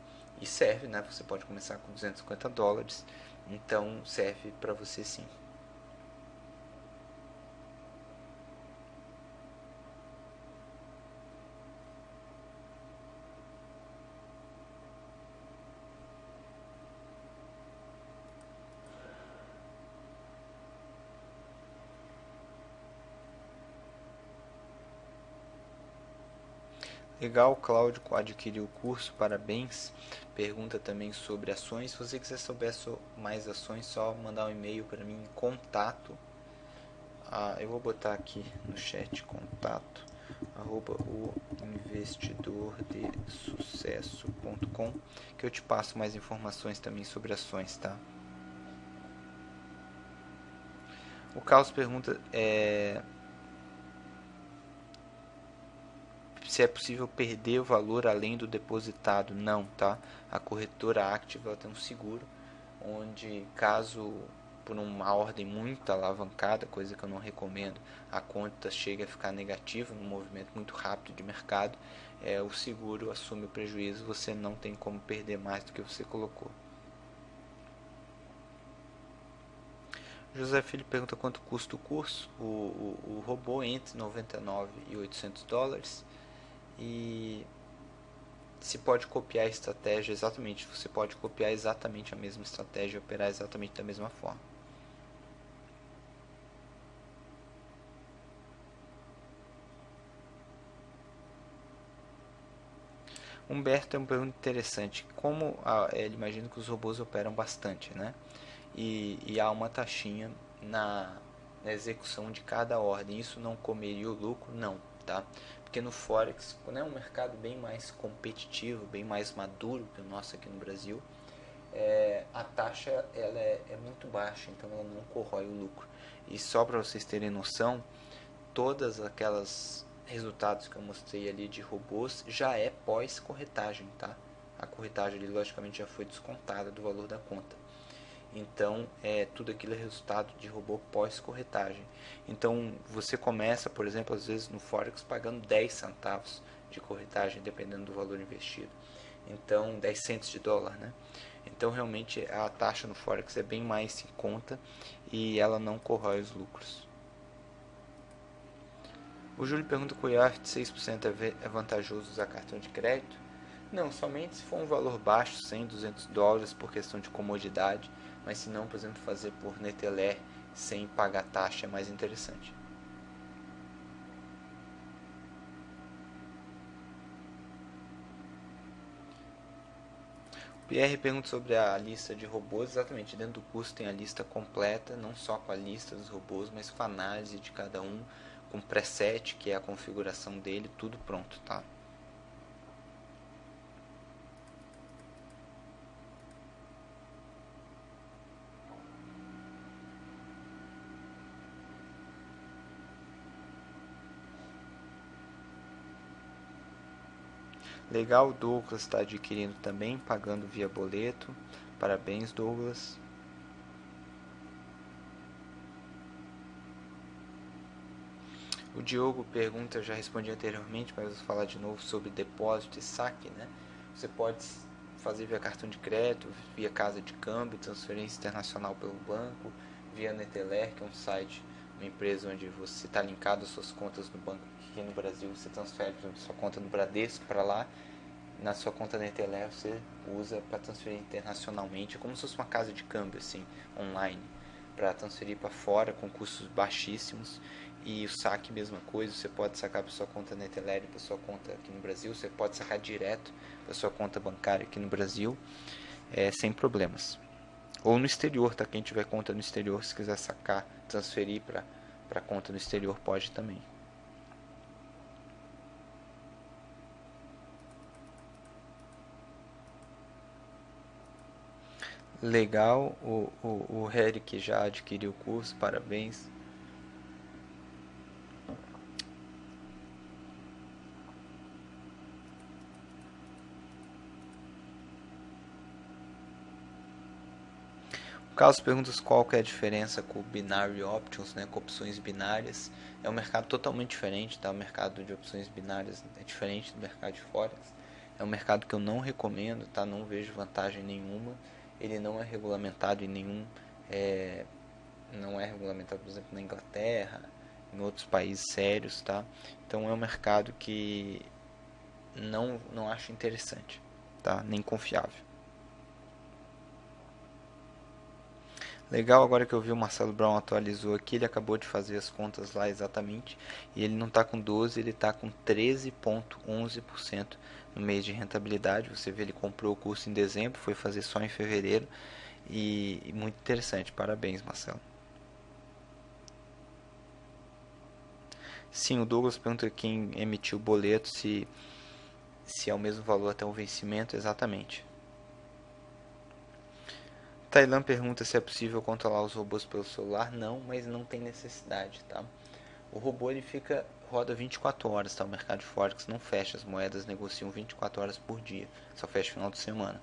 e serve, né? Você pode começar com $250, então serve para você sim. Legal, Cláudio adquiriu o curso, parabéns. Pergunta também sobre ações. Se você quiser saber mais ações, só mandar um e-mail para mim, contato. Eu vou botar aqui no chat, contato o investidordesucesso.com, que eu te passo mais informações também sobre ações, tá? O Carlos pergunta se é possível perder o valor além do depositado. Não, tá? A corretora Active ela tem um seguro, onde caso por uma ordem muito alavancada, coisa que eu não recomendo, a conta chega a ficar negativa num movimento muito rápido de mercado, o seguro assume o prejuízo, você não tem como perder mais do que você colocou. José Filho pergunta quanto custa o curso. O robô entre $99 e $800, e se pode copiar a estratégia exatamente, você pode copiar exatamente a mesma estratégia e operar exatamente da mesma forma. Humberto tem uma pergunta interessante. Como ele imagina que os robôs operam bastante, né? E há uma taxinha na execução de cada ordem. Isso não comeria o lucro? Não, tá? Porque no Forex, quando é um mercado bem mais competitivo, bem mais maduro que o nosso aqui no Brasil, a taxa ela é muito baixa, então ela não corrói o lucro. E só para vocês terem noção, todas aquelas resultados que eu mostrei ali de robôs já é pós-corretagem, tá? A corretagem ali logicamente já foi descontada do valor da conta. Então, tudo aquilo é resultado de robô pós-corretagem. Então, você começa, por exemplo, às vezes no Forex pagando 10 centavos de corretagem, dependendo do valor investido. Então, 10 centos de dólar, né? Então, realmente, a taxa no Forex é bem mais em conta e ela não corrói os lucros. O Júlio pergunta se o IOF de 6% é vantajoso usar cartão de crédito. Não, somente se for um valor baixo, $100, $200, por questão de comodidade, mas se não, por exemplo, fazer por Neteller sem pagar taxa é mais interessante. O Pierre pergunta sobre a lista de robôs. Exatamente, dentro do curso tem a lista completa, não só com a lista dos robôs, mas com a análise de cada um, com preset, que é a configuração dele, tudo pronto, tá? Legal, o Douglas está adquirindo também, pagando via boleto. Parabéns, Douglas. O Diogo pergunta, eu já respondi anteriormente, mas vou falar de novo sobre depósito e saque, né? Você pode fazer via cartão de crédito, via casa de câmbio, transferência internacional pelo banco, via Neteler, que é um site, uma empresa onde você está linkado às suas contas no banco. Aqui no Brasil você transfere sua conta no Bradesco para lá, na sua conta Neteler você usa para transferir internacionalmente, como se fosse uma casa de câmbio assim, online, para transferir para fora com custos baixíssimos. E o saque, mesma coisa, você pode sacar para sua conta Neteler e para sua conta aqui no Brasil, você pode sacar direto para sua conta bancária aqui no Brasil, sem problemas. Ou no exterior, tá? Quem tiver conta no exterior, se quiser sacar, transferir para conta no exterior, pode também. Legal, o Eric já adquiriu o curso, parabéns. O Carlos pergunta qual que é a diferença com o Binary Options, né, com opções binárias. É um mercado totalmente diferente, tá? O mercado de opções binárias é diferente do mercado de Forex. É um mercado que eu não recomendo, tá? Não vejo vantagem nenhuma. Ele não é regulamentado em nenhum... não é regulamentado, por exemplo, na Inglaterra, em outros países sérios, tá? Então é um mercado que não acho interessante, tá? Nem confiável. Legal, agora que eu vi o Marcelo Brown atualizou aqui, ele acabou de fazer as contas lá exatamente, e ele não está com 12, ele está com 13,11% no mês de rentabilidade. Você vê, ele comprou o curso em dezembro, foi fazer só em fevereiro, e muito interessante, parabéns, Marcelo. Sim, o Douglas pergunta quem emitiu o boleto, se é o mesmo valor até o vencimento, exatamente. Tailan pergunta se é possível controlar os robôs pelo celular. Não, mas não tem necessidade, tá? O robô ele roda 24 horas, tá? O mercado de Forex não fecha, as moedas negociam 24 horas por dia, só fecha final de semana.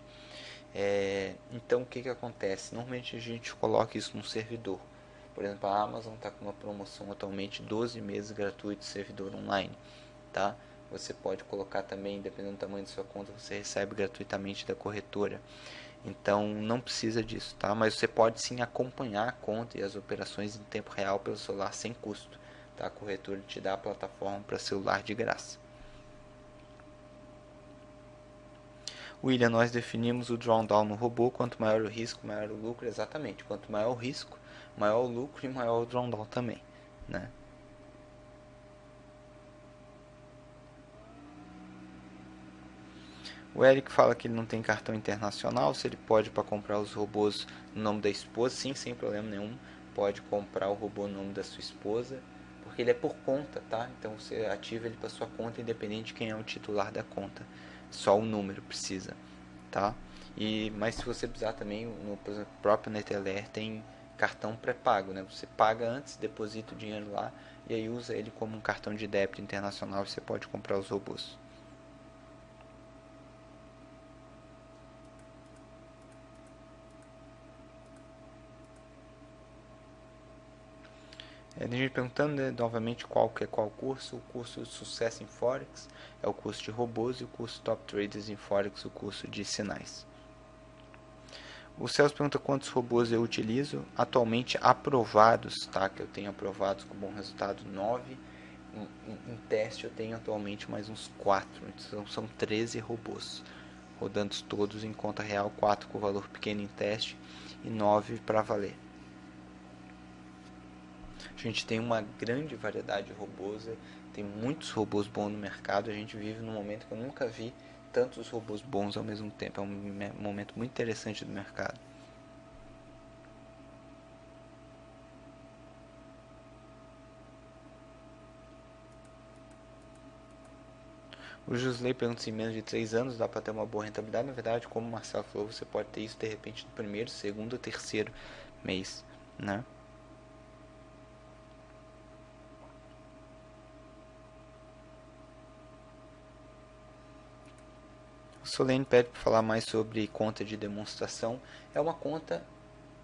Então o que acontece? Normalmente a gente coloca isso num servidor. Por exemplo, a Amazon está com uma promoção atualmente, 12 meses gratuito de servidor online, tá? Você pode colocar também, dependendo do tamanho da sua conta, você recebe gratuitamente da corretora. Então não precisa disso, tá? Mas você pode sim acompanhar a conta e as operações em tempo real pelo celular sem custo, tá? A corretora te dá a plataforma para celular de graça. William, nós definimos o drawdown no robô, quanto maior o risco, maior o lucro, exatamente. Quanto maior o risco, maior o lucro e maior o drawdown também, né? O Eric fala que ele não tem cartão internacional, se ele pode para comprar os robôs no nome da esposa, sim, sem problema nenhum. Pode comprar o robô no nome da sua esposa, porque ele é por conta, tá? Então você ativa ele para sua conta, independente de quem é o titular da conta. Só o número precisa, tá? Mas se você precisar também, no próprio Neteler tem cartão pré-pago, né? Você paga antes, deposita o dinheiro lá e aí usa ele como um cartão de débito internacional e você pode comprar os robôs. A gente perguntando, né, novamente qual que é qual curso. O curso de Sucesso em Forex é o curso de robôs e o curso Top Traders em Forex, o curso de sinais. O Celso pergunta quantos robôs eu utilizo. Atualmente aprovados, tá? Que eu tenho aprovados com bom resultado, 9. Em teste eu tenho atualmente mais uns 4. Então são 13 robôs. Rodando todos em conta real, 4 com valor pequeno em teste e 9 para valer. A gente tem uma grande variedade de robôs, tem muitos robôs bons no mercado. A gente vive num momento que eu nunca vi tantos robôs bons ao mesmo tempo. É um momento muito interessante do mercado. O Josley pergunta se em menos de 3 anos dá para ter uma boa rentabilidade. Na verdade, como o Marcelo falou, você pode ter isso de repente no primeiro, segundo ou terceiro mês, né? Solene pede para falar mais sobre conta de demonstração. É uma conta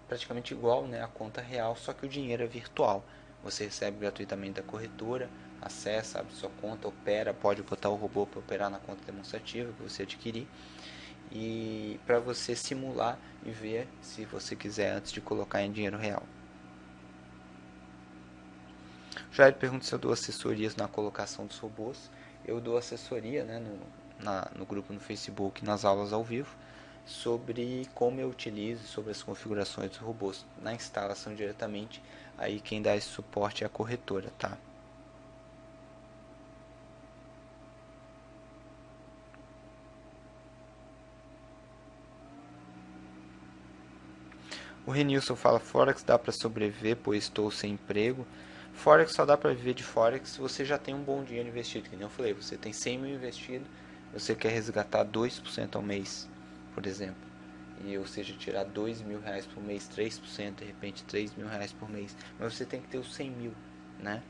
praticamente igual, né, à conta real, só que o dinheiro é virtual. Você recebe gratuitamente da corretora, acessa, abre sua conta, opera, pode botar o robô para operar na conta demonstrativa que você adquirir, e para você simular e ver se você quiser antes de colocar em dinheiro real. Jair pergunta se eu dou assessorias na colocação dos robôs. Eu dou assessoria, né, no grupo no Facebook, nas aulas ao vivo, sobre como eu utilizo, sobre as configurações dos robôs na instalação diretamente. Aí quem dá esse suporte é a corretora, tá? O Renilson fala: Forex dá para sobreviver, pois estou sem emprego. Forex só dá para viver de Forex se você já tem um bom dinheiro investido. Que nem eu falei, você tem 100 mil investido, você quer resgatar 2% ao mês, por exemplo. E, ou seja, tirar 2 mil reais por mês, 3%, de repente 3 mil reais por mês. Mas você tem que ter os 100 mil, né?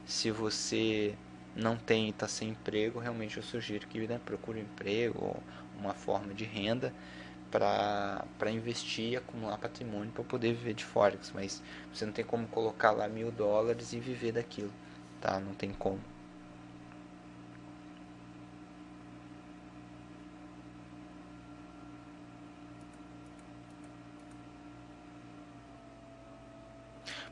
Se você não tem e está sem emprego, realmente eu sugiro que, né, procure um emprego ou uma forma de renda para investir e acumular patrimônio para poder viver de Forex. Mas você não tem como colocar lá $1.000 e viver daquilo, tá? Não tem como.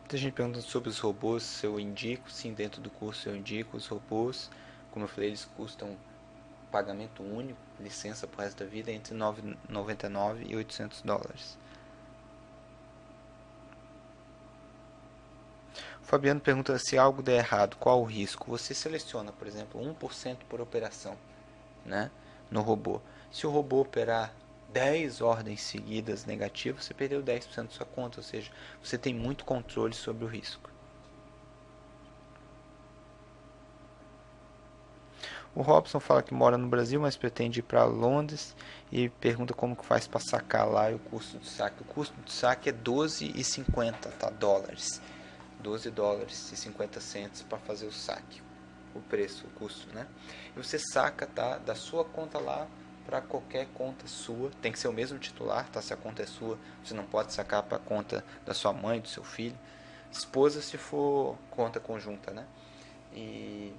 Muita gente perguntando sobre os robôs, se eu indico. Sim, dentro do curso eu indico os robôs. Como eu falei, eles custam pagamento único, licença pro resto da vida, entre $999 e $800. O Fabiano pergunta: se algo der errado, qual o risco? Você seleciona, por exemplo, 1% por operação, né, no robô. Se o robô operar 10 ordens seguidas negativas, você perdeu 10% da sua conta, ou seja, você tem muito controle sobre o risco. O Robson fala que mora no Brasil, mas pretende ir para Londres e pergunta como que faz para sacar lá e o custo do saque. O custo do saque é 12,50, tá? Dólares. $12,50 para fazer o saque. O preço, o custo, né? E você saca, tá, da sua conta lá para qualquer conta sua. Tem que ser o mesmo titular, tá? Se a conta é sua, você não pode sacar para a conta da sua mãe, do seu filho. Esposa, se for conta conjunta, né? E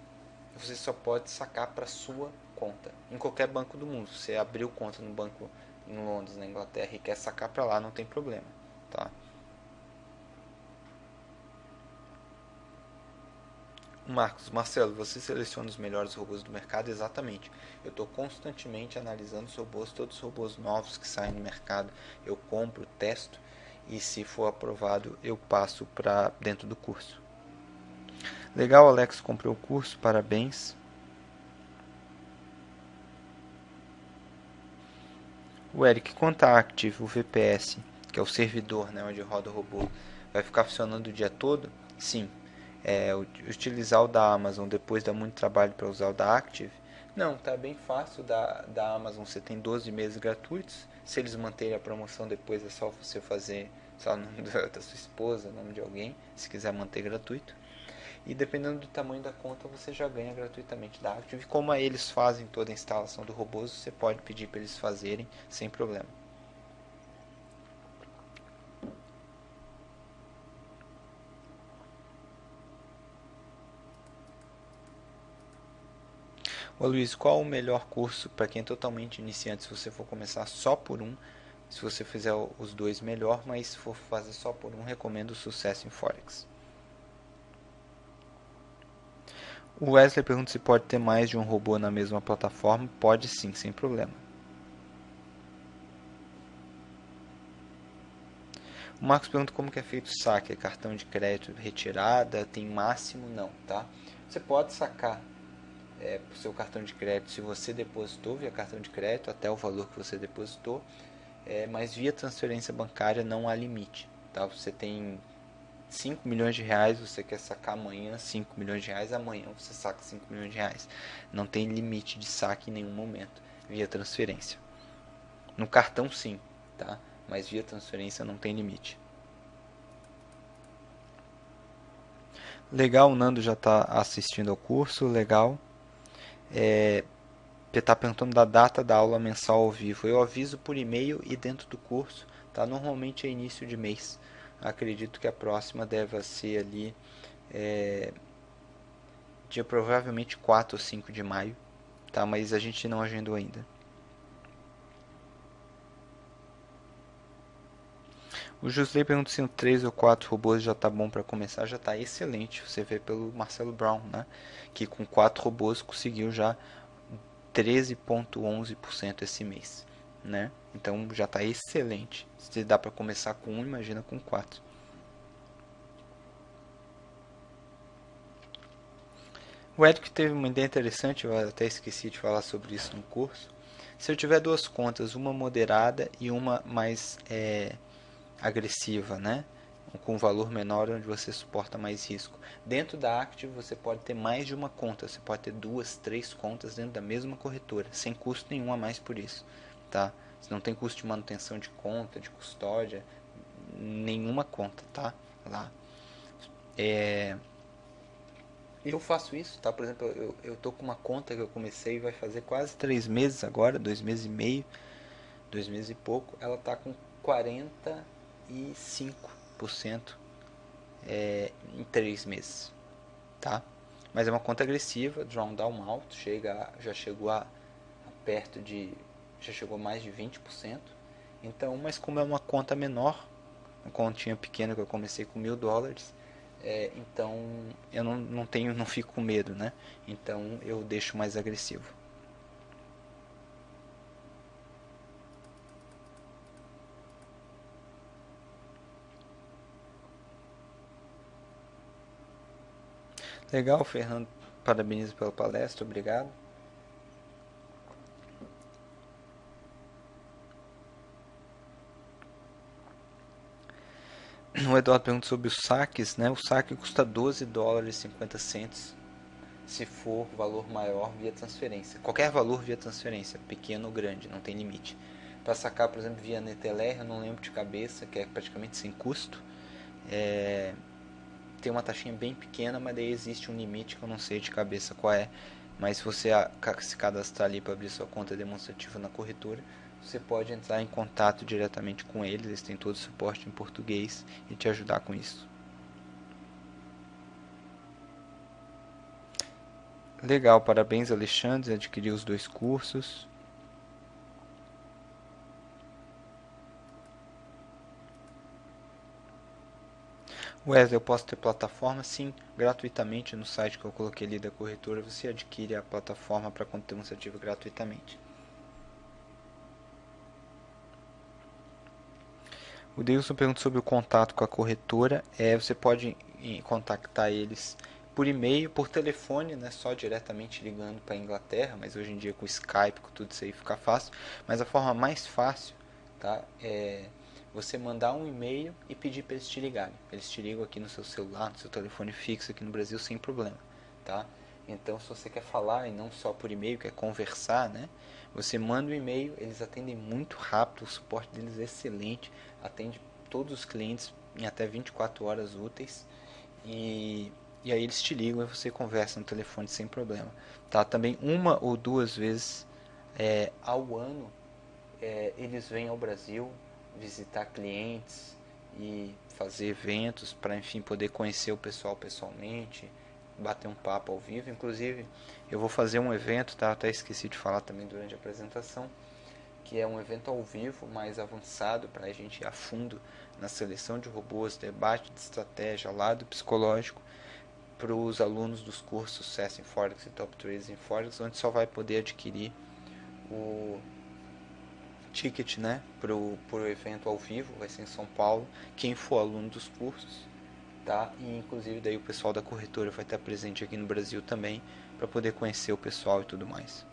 você só pode sacar para sua conta em qualquer banco do mundo. Você abriu conta no banco em Londres, na Inglaterra, e quer sacar para lá, não tem problema, tá? Marcelo, você seleciona os melhores robôs do mercado? Exatamente. Eu estou constantemente analisando os robôs, todos os robôs novos que saem no mercado, eu compro, testo, e se for aprovado, eu passo para dentro do curso. Legal, Alex comprou o curso, parabéns. O Eric, quanto a Active, o VPS, que é o servidor, né, onde roda o robô, vai ficar funcionando o dia todo? Sim. Utilizar o da Amazon depois dá muito trabalho para usar o da Active? Não, tá bem fácil. Da Amazon você tem 12 meses gratuitos. Se eles manterem a promoção depois, é só você fazer só o nome da sua esposa, o nome de alguém, se quiser manter gratuito. E dependendo do tamanho da conta, você já ganha gratuitamente da Active. Como eles fazem toda a instalação do robô, você pode pedir para eles fazerem sem problema. Ô Luiz, qual o melhor curso para quem é totalmente iniciante? Se você for começar só por um, se você fizer os dois, melhor, mas se for fazer só por um, recomendo o Sucesso em Forex. O Wesley pergunta se pode ter mais de um robô na mesma plataforma. Pode sim, sem problema. O Marcos pergunta como que é feito o saque. É cartão de crédito, retirada, tem máximo? Não, tá? Você pode sacar o seu cartão de crédito se você depositou via cartão de crédito até o valor que você depositou, mas via transferência bancária não há limite, tá? Você tem 5 milhões de reais, você quer sacar amanhã 5 milhões de reais, amanhã você saca 5 milhões de reais. Não tem limite de saque em nenhum momento via transferência. No cartão sim, tá? Mas via transferência não tem limite. Legal, o Nando já está assistindo ao curso, legal. que está perguntando da data da aula mensal ao vivo. Eu aviso por e-mail e dentro do curso, tá? Normalmente é início de mês. Acredito que a próxima deve ser ali dia provavelmente 4 ou 5 de maio, tá? Mas a gente não agendou ainda. O Josley pergunta se 3 ou 4 robôs já tá bom para começar. Já tá excelente. Você vê pelo Marcelo Brown, né? Que com 4 robôs conseguiu já 13,11% esse mês, né? Então já está excelente. Se dá para começar com um, imagina com 4. O Érico teve uma ideia interessante, eu até esqueci de falar sobre isso no curso. Se eu tiver duas contas, uma moderada e uma mais agressiva, né? Com valor menor, onde você suporta mais risco. Dentro da Active você pode ter mais de uma conta, você pode ter 2, 3 contas dentro da mesma corretora, sem custo nenhum a mais por isso, tá? Você não tem custo de manutenção de conta, de custódia, nenhuma conta, tá? Lá. Eu faço isso, tá? Por exemplo, eu tô com uma conta que eu comecei vai fazer quase 3 meses agora, 2 meses e meio, 2 meses e pouco. Ela tá com 45% em 3 meses, tá? Mas é uma conta agressiva, drawdown alto, já chegou a perto de, já chegou a mais de 20%. Então, mas como é uma conta menor, uma continha pequena que eu comecei com $1.000, então eu não fico com medo, né? Então eu deixo mais agressivo. Legal, Fernando. Parabéns pela palestra, obrigado. O Eduardo pergunta sobre os saques, né? O saque custa $12,50 se for valor maior via transferência. Qualquer valor via transferência, pequeno ou grande, não tem limite. Para sacar, por exemplo, via Neteller, eu não lembro de cabeça, que é praticamente sem custo. Tem uma taxinha bem pequena, mas daí existe um limite que eu não sei de cabeça qual é. Mas se você se cadastrar ali para abrir sua conta demonstrativa na corretora, você pode entrar em contato diretamente com eles, eles têm todo o suporte em português e te ajudar com isso. Legal, parabéns Alexandre, adquiriu os 2 cursos. Wesley, eu posso ter plataforma? Sim, gratuitamente no site que eu coloquei ali da corretora, você adquire a plataforma para conta demonstrativa gratuitamente. O Deilson pergunta sobre o contato com a corretora. Você pode contactar eles por e-mail, por telefone, né, só diretamente ligando para a Inglaterra, mas hoje em dia com Skype, com tudo isso aí fica fácil. Mas a forma mais fácil, tá, é você mandar um e-mail e pedir para eles te ligarem. Eles te ligam aqui no seu celular, no seu telefone fixo aqui no Brasil sem problema, tá? Então, se você quer falar e não só por e-mail, quer conversar, né? Você manda um e-mail, eles atendem muito rápido, o suporte deles é excelente, atende todos os clientes em até 24 horas úteis e aí eles te ligam e você conversa no telefone sem problema, tá? Também uma ou duas vezes ao ano eles vêm ao Brasil visitar clientes e fazer eventos para, enfim, poder conhecer o pessoal pessoalmente, bater um papo ao vivo. Inclusive, eu vou fazer um evento, tá? Até esqueci de falar também durante a apresentação, que é um evento ao vivo mais avançado para a gente ir a fundo na seleção de robôs, debate de estratégia, lado psicológico, para os alunos dos cursos CS em Forex e Top Traders em Forex, onde só vai poder adquirir o ticket, né, pro evento ao vivo, vai ser em São Paulo, quem for aluno dos cursos, tá? E inclusive daí o pessoal da corretora vai estar presente aqui no Brasil também, para poder conhecer o pessoal e tudo mais.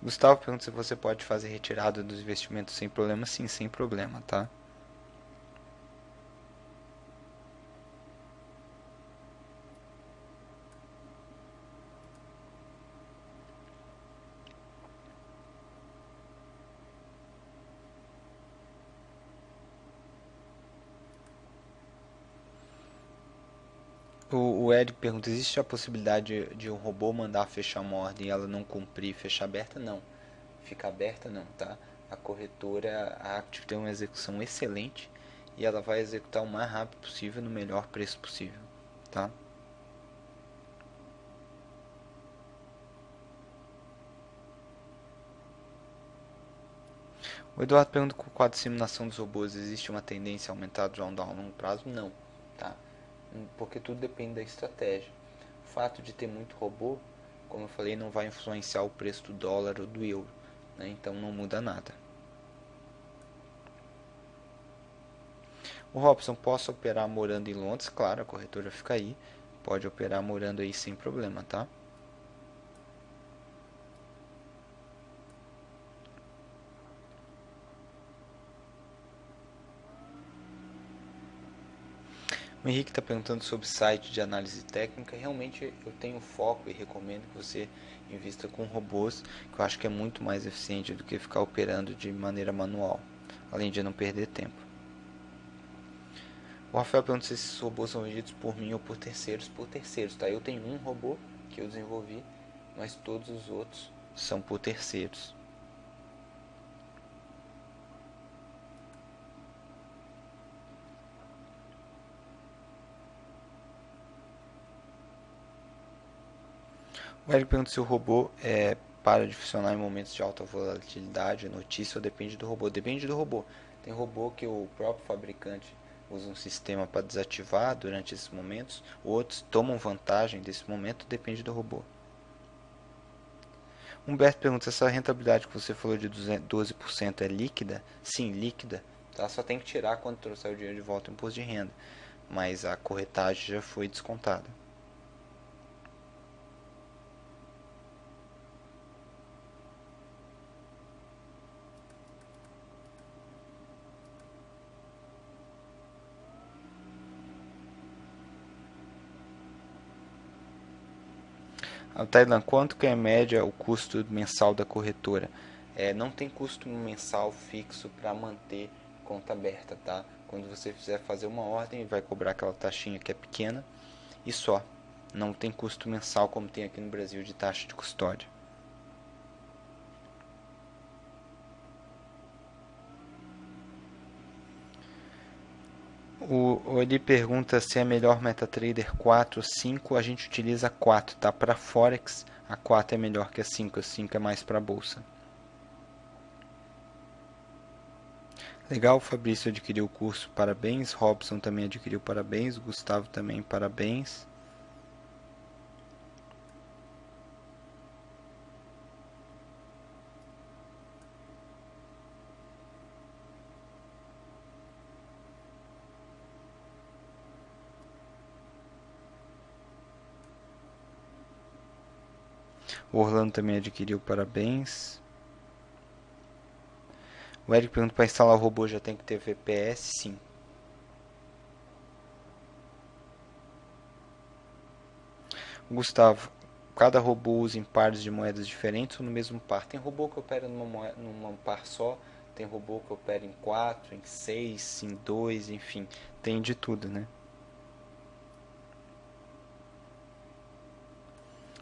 Gustavo pergunta se você pode fazer retirada dos investimentos sem problema. Sim, sem problema, tá? O Eric pergunta, existe a possibilidade de um robô mandar fechar uma ordem e ela não cumprir e fechar aberta? Não. Fica aberta não, tá? A corretora, a Active tem uma execução excelente e ela vai executar o mais rápido possível no melhor preço possível, tá? O Eduardo pergunta, com o quadro de simulação dos robôs, existe uma tendência a aumentar o drawdown a longo prazo? Não, tá? Porque tudo depende da estratégia. O fato de ter muito robô, como eu falei, não vai influenciar o preço do dólar ou do euro, né? Então não muda nada. O Robson, posso operar morando em Londres? Claro, a corretora fica aí. Pode operar morando aí sem problema, tá? O Henrique está perguntando sobre site de análise técnica. Realmente eu tenho foco e recomendo que você invista com robôs, que eu acho que é muito mais eficiente do que ficar operando de maneira manual, além de não perder tempo. O Rafael pergunta se esses robôs são vendidos por mim ou por terceiros. Por terceiros, tá? Eu tenho um robô que eu desenvolvi, mas todos os outros são por terceiros. O Eric pergunta se o robô para de funcionar em momentos de alta volatilidade, notícia, ou depende do robô. Depende do robô. Tem robô que o próprio fabricante usa um sistema para desativar durante esses momentos, outros tomam vantagem desse momento, depende do robô. Humberto pergunta se essa rentabilidade que você falou de 12% é líquida? Sim, líquida. Tá? Só tem que tirar quando trouxer o dinheiro de volta o imposto de renda. Mas a corretagem já foi descontada. Tailan, quanto que é em média o custo mensal da corretora? Não tem custo mensal fixo para manter conta aberta, tá? Quando você fizer fazer uma ordem, vai cobrar aquela taxinha que é pequena e só. Não tem custo mensal como tem aqui no Brasil de taxa de custódia. Ele pergunta se é melhor MetaTrader 4 ou 5. A gente utiliza 4, tá? Para Forex, a 4 é melhor que a 5. A 5 é mais para bolsa. Legal, Fabrício adquiriu o curso, parabéns. Robson também adquiriu, parabéns. Gustavo também, parabéns. O Orlando também adquiriu, parabéns. O Eric pergunta, para instalar o robô já tem que ter VPS? Sim. Gustavo, cada robô usa em pares de moedas diferentes ou no mesmo par? Tem robô que opera numa par só, tem robô que opera em 4, em 6, em 2, enfim, tem de tudo, né?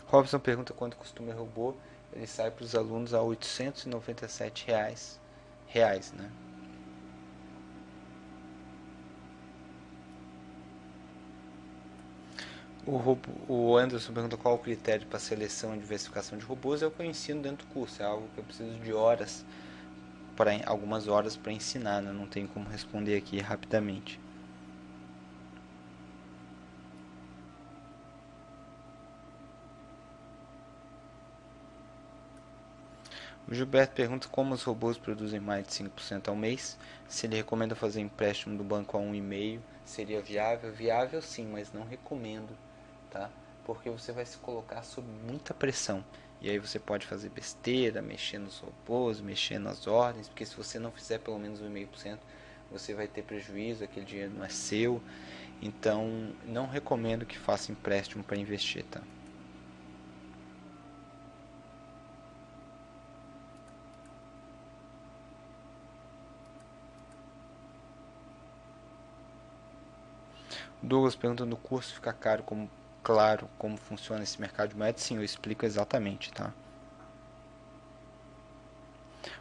Robson pergunta quanto custa o meu robô. Ele sai para os alunos a R$ 897, né? O Anderson pergunta qual o critério para seleção e diversificação de robôs. É o que eu ensino dentro do curso, é algo que eu preciso de horas, algumas horas para ensinar, né? Não tem como responder aqui rapidamente. O Gilberto pergunta como os robôs produzem mais de 5% ao mês, se ele recomenda fazer empréstimo do banco a 1,5%, seria viável? Viável sim, mas não recomendo, tá? Porque você vai se colocar sob muita pressão. E aí você pode fazer besteira, mexer nos robôs, mexer nas ordens, porque se você não fizer pelo menos 1,5%, você vai ter prejuízo, aquele dinheiro não é seu. Então, não recomendo que faça empréstimo para investir, tá? Douglas pergunta: no curso fica claro como funciona esse mercado de moedas? Sim, eu explico exatamente, tá?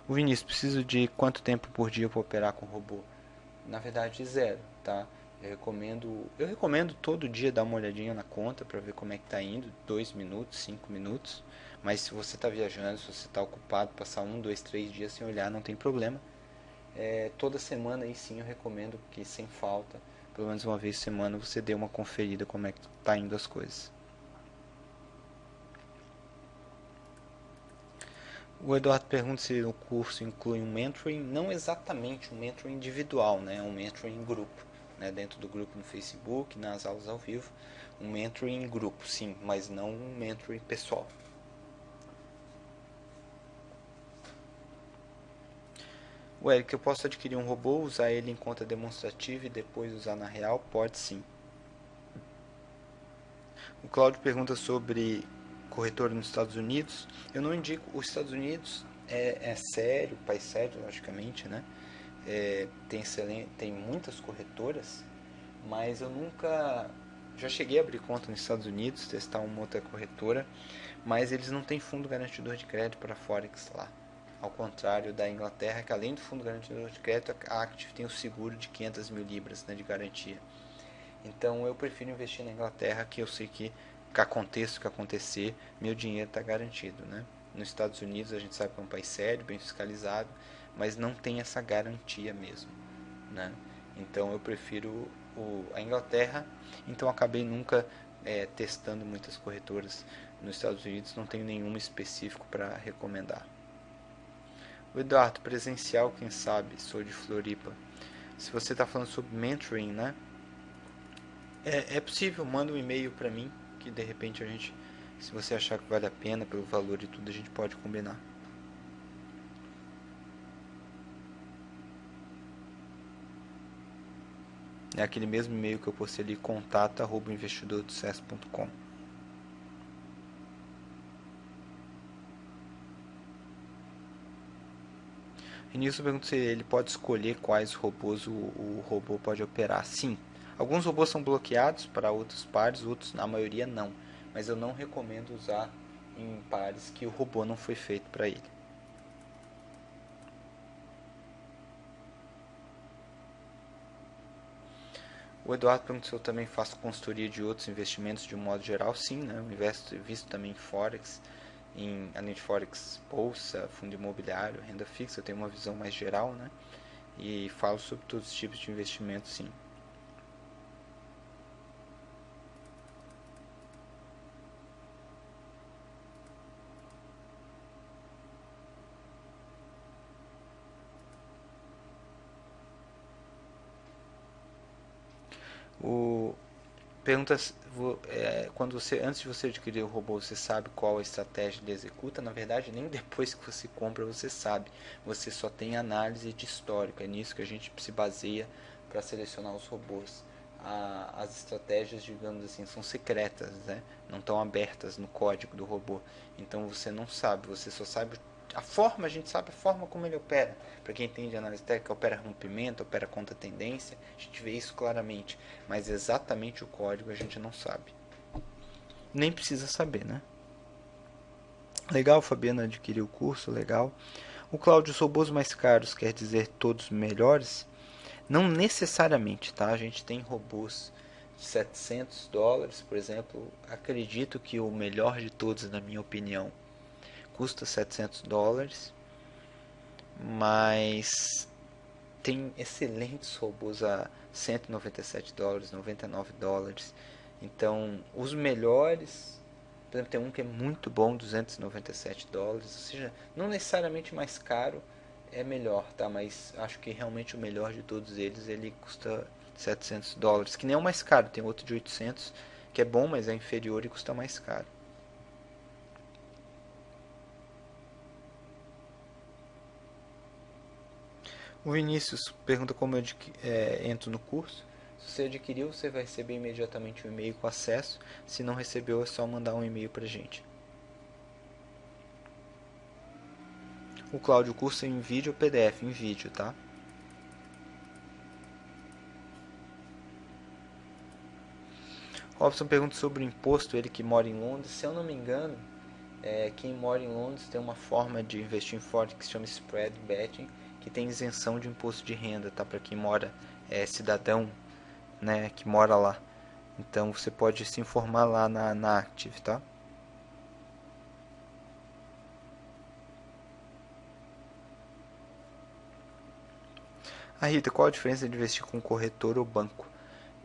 O Vinícius: preciso de quanto tempo por dia para operar com robô? Na verdade, zero, tá? Eu recomendo todo dia dar uma olhadinha na conta para ver como é que tá indo, 2 minutos, 5 minutos. Mas se você está viajando, se você está ocupado, passar 1, 2, 3 dias sem olhar, não tem problema. Toda semana aí sim eu recomendo que, sem falta, pelo menos uma vez por semana, você dê uma conferida como é que tá indo as coisas. O Eduardo pergunta se o curso inclui um mentoring. Não exatamente um mentoring individual, né? Um mentoring em grupo, né? Dentro do grupo no Facebook, nas aulas ao vivo. Um mentoring em grupo, sim, mas não um mentoring pessoal. O Eric: eu posso adquirir um robô, usar ele em conta demonstrativa e depois usar na real? Pode sim. O Cláudio pergunta sobre corretora nos Estados Unidos. Eu não indico. Os Estados Unidos é sério, país sério, logicamente, né? Tem muitas corretoras, mas eu nunca. Já cheguei a abrir conta nos Estados Unidos, testar uma outra corretora, mas eles não têm fundo garantidor de crédito para Forex lá. Ao contrário da Inglaterra, que além do fundo garantidor de crédito, a Active tem o seguro de 500 mil libras, né, de garantia. Então eu prefiro investir na Inglaterra, que eu sei que aconteça o que acontecer, meu dinheiro está garantido, né? Nos Estados Unidos a gente sabe que é um país sério, bem fiscalizado, mas não tem essa garantia mesmo, né? Então eu prefiro a Inglaterra. Então acabei nunca testando muitas corretoras nos Estados Unidos, não tenho nenhuma específico para recomendar. O Eduardo: presencial, quem sabe? Sou de Floripa. Se você está falando sobre mentoring, né? É possível, manda um e-mail para mim, que de repente a gente, se você achar que vale a pena pelo valor e tudo, a gente pode combinar. É aquele mesmo e-mail que eu postei ali, contato@investidordosucesso.com. Início pergunta se ele pode escolher quais robôs o robô pode operar. Sim, alguns robôs são bloqueados para outros pares, outros, na maioria, não. Mas eu não recomendo usar em pares que o robô não foi feito para ele. O Eduardo perguntou se eu também faço consultoria de outros investimentos de um modo geral. Sim, né? Eu visto também em Forex, além de Forex, bolsa, fundo imobiliário, renda fixa. Eu tenho uma visão mais geral, né? E falo sobre todos os tipos de investimentos, sim. O pergunta quando antes de você adquirir o robô, você sabe qual a estratégia ele executa? Na verdade, nem depois que você compra você sabe. Você só tem análise de histórico. É nisso que a gente se baseia para selecionar os robôs. As estratégias, digamos assim, são secretas, né? Não estão abertas no código do robô. Então você não sabe, você só sabe a forma, a gente sabe a forma como ele opera. Para quem entende análise técnica, opera rompimento, opera contra tendência, a gente vê isso claramente, mas exatamente o código a gente não sabe. Nem precisa saber, né? Legal, Fabiana adquiriu o curso, legal. O Cláudio: os robôs mais caros quer dizer todos melhores? Não necessariamente, tá? A gente tem robôs de $700, por exemplo. Acredito que o melhor de todos, na minha opinião, custa $700, mas tem excelentes robôs a $197, $99. Então, os melhores, por exemplo, tem um que é muito bom, $297, ou seja, não necessariamente mais caro é melhor, tá? Mas acho que realmente o melhor de todos eles, ele custa $700, que nem é o mais caro. Tem outro de 800 que é bom, mas é inferior e custa mais caro. O Vinícius pergunta como eu entro no curso. Se você adquiriu, você vai receber imediatamente um e-mail com acesso. Se não recebeu, é só mandar um e-mail pra gente. O Cláudio: curso é em vídeo ou PDF? Em vídeo, tá? Robson pergunta sobre o imposto, ele que mora em Londres. Se eu não me engano, quem mora em Londres tem uma forma de investir em Forex que se chama Spread Betting, que tem isenção de imposto de renda, tá? Para quem mora, cidadão, né, que mora lá. Então você pode se informar lá na Active, tá? A Rita, qual a diferença de investir com corretor ou banco?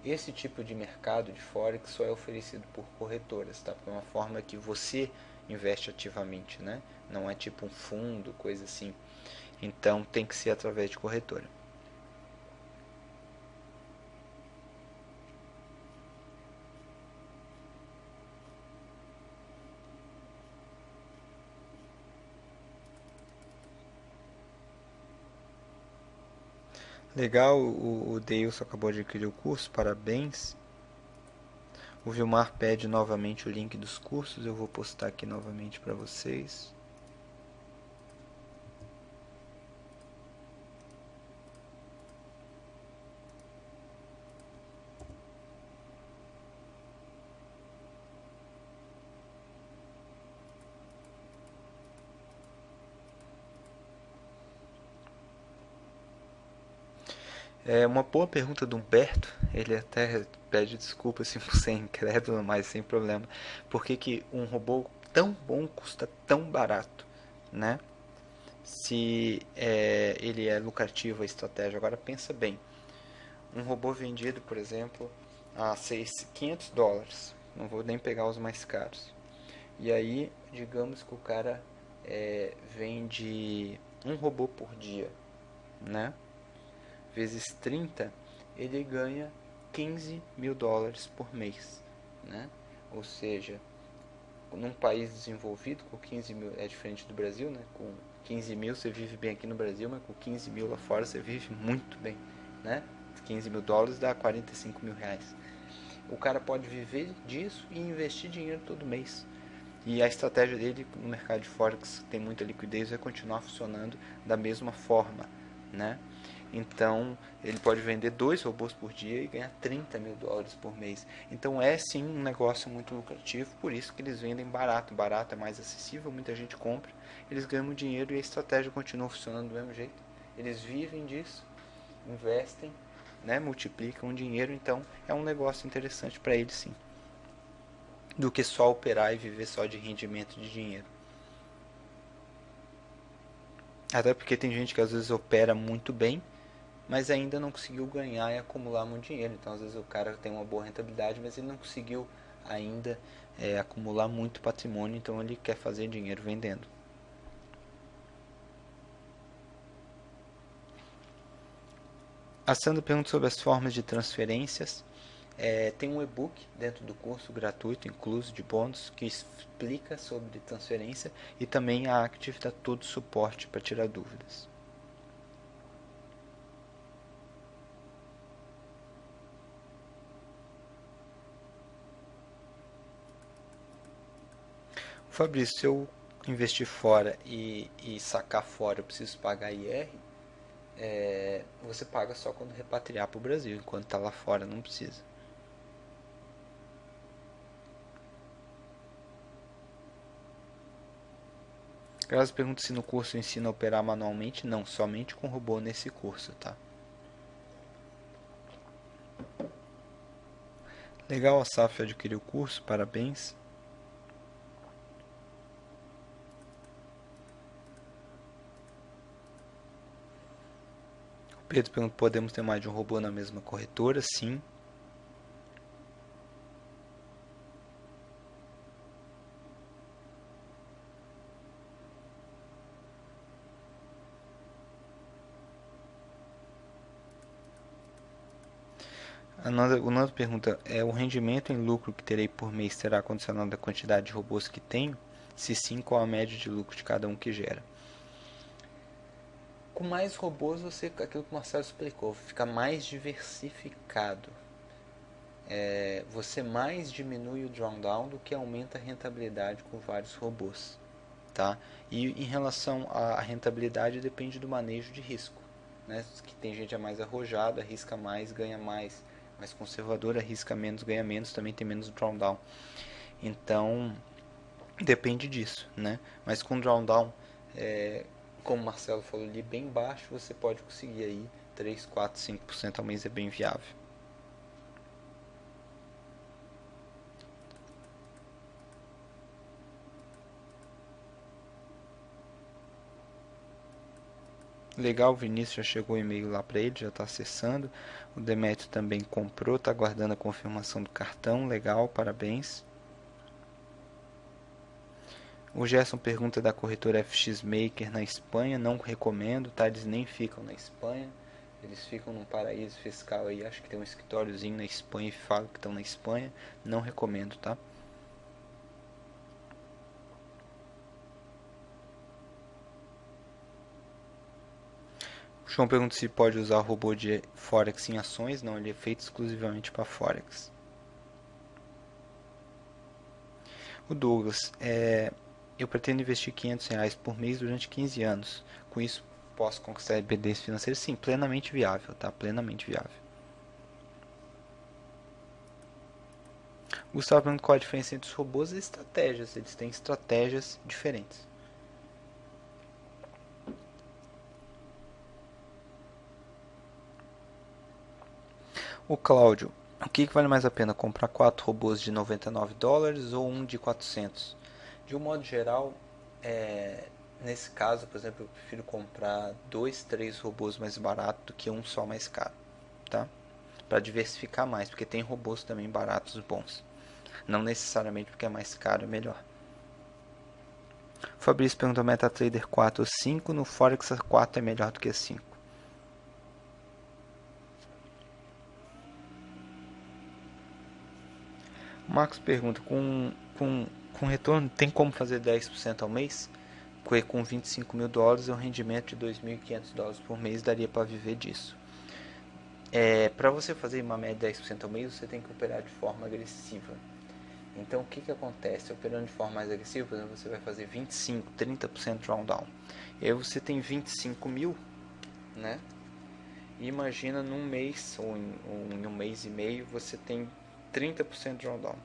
Esse tipo de mercado de Forex só é oferecido por corretoras, tá? Porque é uma forma que você investe ativamente, né? Não é tipo um fundo, coisa assim. Então tem que ser através de corretora. Legal, o Deilson acabou de adquirir o curso, parabéns. O Vilmar pede novamente o link dos cursos, eu vou postar aqui novamente para vocês. É uma boa pergunta do Humberto. Ele até pede desculpa assim, por ser incrédulo, mas sem problema. Por que que um robô tão bom custa tão barato, né? Se ele é lucrativo a estratégia. Agora pensa bem. Um robô vendido, por exemplo, a $500. Não vou nem pegar os mais caros. E aí, digamos que o cara vende um robô por dia, né? Vezes 30, ele ganha $15.000 por mês, né? Ou seja, num país desenvolvido, com 15 mil, é diferente do Brasil, né? Com 15 mil você vive bem aqui no Brasil, mas com 15 mil lá fora você vive muito bem, né? $15.000 dá R$ 45.000. O cara pode viver disso e investir dinheiro todo mês. E a estratégia dele no mercado de Forex, que tem muita liquidez, vai continuar funcionando da mesma forma, né? Então, ele pode vender 2 robôs por dia e ganhar $30.000 por mês. Então, é sim um negócio muito lucrativo, por isso que eles vendem barato. Barato é mais acessível, muita gente compra, eles ganham dinheiro e a estratégia continua funcionando do mesmo jeito. Eles vivem disso, investem, né, multiplicam o dinheiro, então é um negócio interessante para eles sim, do que só operar e viver só de rendimento de dinheiro. Até porque tem gente que às vezes opera muito bem, mas ainda não conseguiu ganhar e acumular muito dinheiro. Então, às vezes o cara tem uma boa rentabilidade, mas ele não conseguiu ainda acumular muito patrimônio, então ele quer fazer dinheiro vendendo. A Sandra pergunta sobre as formas de transferências. Tem um e-book dentro do curso gratuito, incluso de bônus, que explica sobre transferência, e também a Active dá todo o suporte para tirar dúvidas. Fabrício, se eu investir fora e sacar fora, eu preciso pagar IR, você paga só quando repatriar para o Brasil, enquanto está lá fora não precisa. Elas perguntam se no curso ensina a operar manualmente. Não, somente com robô nesse curso, tá? Legal, a SAF adquiriu o curso, parabéns. O Pedro pergunta, podemos ter mais de um robô na mesma corretora? Sim. O Nando pergunta, o rendimento em lucro que terei por mês será condicionado à quantidade de robôs que tenho? Se sim, qual a média de lucro de cada um que gera? Com mais robôs, aquilo que o Marcelo explicou, fica mais diversificado. Você mais diminui o drawdown do que aumenta a rentabilidade com vários robôs. Tá? E em relação à rentabilidade, depende do manejo de risco. Né? Que tem gente mais arrojada, arrisca mais, ganha mais mais conservador, arrisca menos, ganha menos, também tem menos drawdown. Então, depende disso, né? Mas com drawdown, como o Marcelo falou ali, bem baixo, você pode conseguir aí 3, 4, 5% ao mês, é bem viável. Legal, o Vinícius já chegou o e-mail lá para ele, já está acessando. O Demetrio também comprou, está aguardando a confirmação do cartão. Legal, parabéns. O Gerson pergunta da corretora FX Maker na Espanha. Não recomendo, tá? Eles nem ficam na Espanha. Eles ficam num paraíso fiscal aí. Acho que tem um escritóriozinho na Espanha e falam que estão na Espanha. Não recomendo, tá? O João pergunta se pode usar o robô de Forex em ações. Não, ele é feito exclusivamente para Forex. O Douglas, eu pretendo investir R$ 500 por mês durante 15 anos. Com isso, posso conquistar independência financeira? Sim, plenamente viável, tá? Plenamente viável. O Gustavo pergunta qual a diferença entre os robôs e estratégias. Eles têm estratégias diferentes. O Cláudio, o que vale mais a pena? Comprar 4 robôs de $99 ou um de 400? De um modo geral, nesse caso, por exemplo, eu prefiro comprar 2, 3 robôs mais baratos do que um só mais caro, tá? Para diversificar mais, porque tem robôs também baratos bons. Não necessariamente porque é mais caro é melhor. O Fabrício perguntou MetaTrader 4 ou 5. No Forex a 4 é melhor do que a 5. O Marcos pergunta, com retorno tem como fazer 10% ao mês? Com $25.000 e um rendimento de $2.500 por mês daria para viver disso. Para você fazer uma média de 10% ao mês, você tem que operar de forma agressiva. Então, o que acontece? Operando de forma mais agressiva, por exemplo, você vai fazer 25, 30% drawdown. E aí você tem 25 mil, né? E imagina num mês ou em um mês e meio você tem 30% drawdown.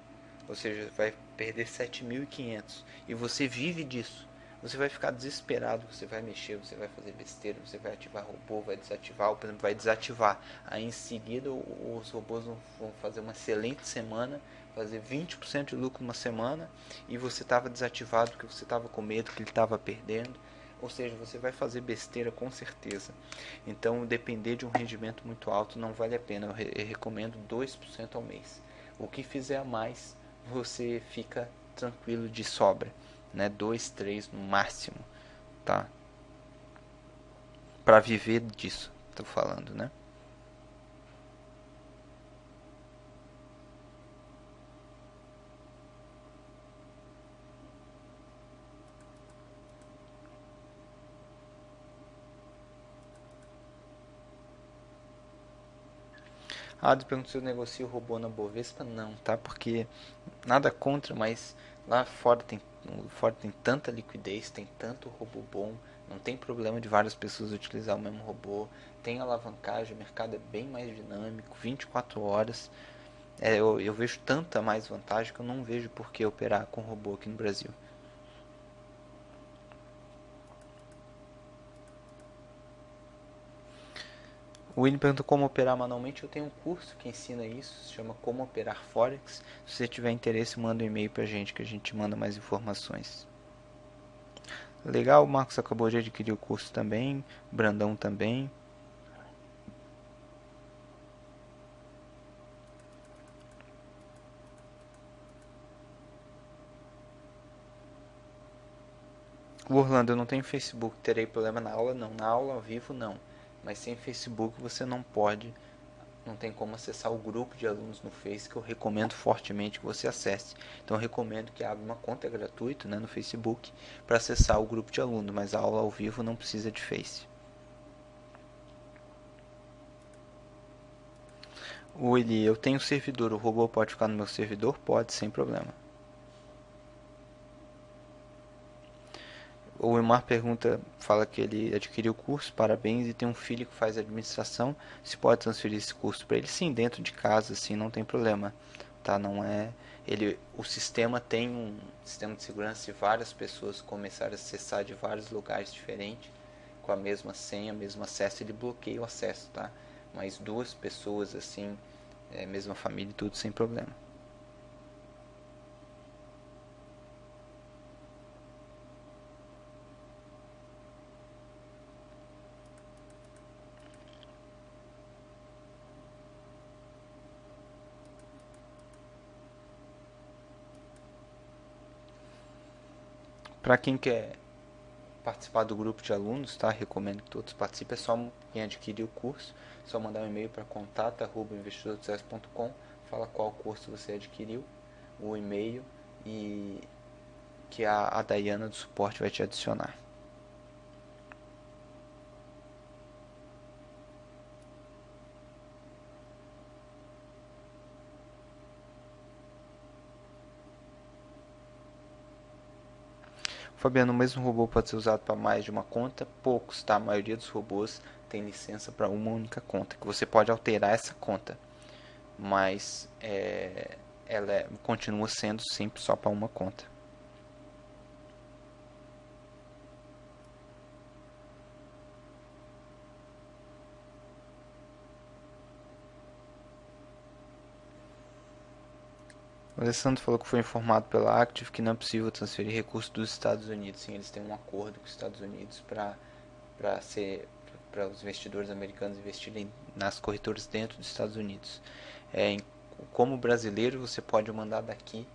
Ou seja, vai perder 7.500 e você vive disso. Você vai ficar desesperado, você vai mexer, você vai fazer besteira, você vai ativar robô, vai desativar, ou por exemplo, vai desativar. Aí em seguida os robôs vão fazer uma excelente semana, fazer 20% de lucro numa semana, e você estava desativado porque você estava com medo que ele estava perdendo. Ou seja, você vai fazer besteira com certeza. Então, depender de um rendimento muito alto não vale a pena. Eu recomendo 2% ao mês. O que fizer a mais, você fica tranquilo de sobra, né? 2, 3 no máximo, tá? Para viver disso, tô falando, né? Pergunta se eu negocio o robô na Bovespa. Não, tá? Porque nada contra, mas lá fora tem tanta liquidez, tem tanto robô bom, não tem problema de várias pessoas utilizar o mesmo robô, tem alavancagem, o mercado é bem mais dinâmico, 24 horas. Eu vejo tanta mais vantagem que eu não vejo por que operar com robô aqui no Brasil. O William perguntou como operar manualmente. Eu tenho um curso que ensina isso, se chama Como Operar Forex. Se você tiver interesse, manda um e-mail pra gente que a gente manda mais informações. Legal, o Marcos acabou de adquirir o curso também, o Brandão também. O Orlando, eu não tenho Facebook, terei problema na aula? Não, na aula ao vivo não, mas sem Facebook você não pode, não tem como acessar o grupo de alunos no Face, que eu recomendo fortemente que você acesse. Então eu recomendo que abra uma conta gratuita, né, no Facebook para acessar o grupo de alunos, mas a aula ao vivo não precisa de Face. O Eli, eu tenho servidor, o robô pode ficar no meu servidor? Pode, sem problema. O Wilmar pergunta, fala que ele adquiriu o curso, parabéns, e tem um filho que faz administração. Se pode transferir esse curso para ele? Sim, dentro de casa, sim, não tem problema, tá? Não é o sistema tem um sistema de segurança de várias pessoas começarem a acessar de vários lugares diferentes com a mesma senha, mesmo acesso, ele bloqueia o acesso, tá? Mas duas pessoas assim, mesma família e tudo sem problema. Para quem quer participar do grupo de alunos, tá? Recomendo que todos participem. É só quem adquirir o curso, só mandar um e-mail para contato@investidorsucesso.com, fala qual curso você adquiriu, o e-mail, e que a Dayana do suporte vai te adicionar. Fabiano, o mesmo robô pode ser usado para mais de uma conta? Poucos, tá? A maioria dos robôs tem licença para uma única conta, que você pode alterar essa conta, mas ela continua sendo sempre só para uma conta. O Alessandro falou que foi informado pela Active que não é possível transferir recursos dos Estados Unidos. Sim, eles têm um acordo com os Estados Unidos para os investidores americanos investirem nas corretoras dentro dos Estados Unidos. Como brasileiro, você pode mandar daqui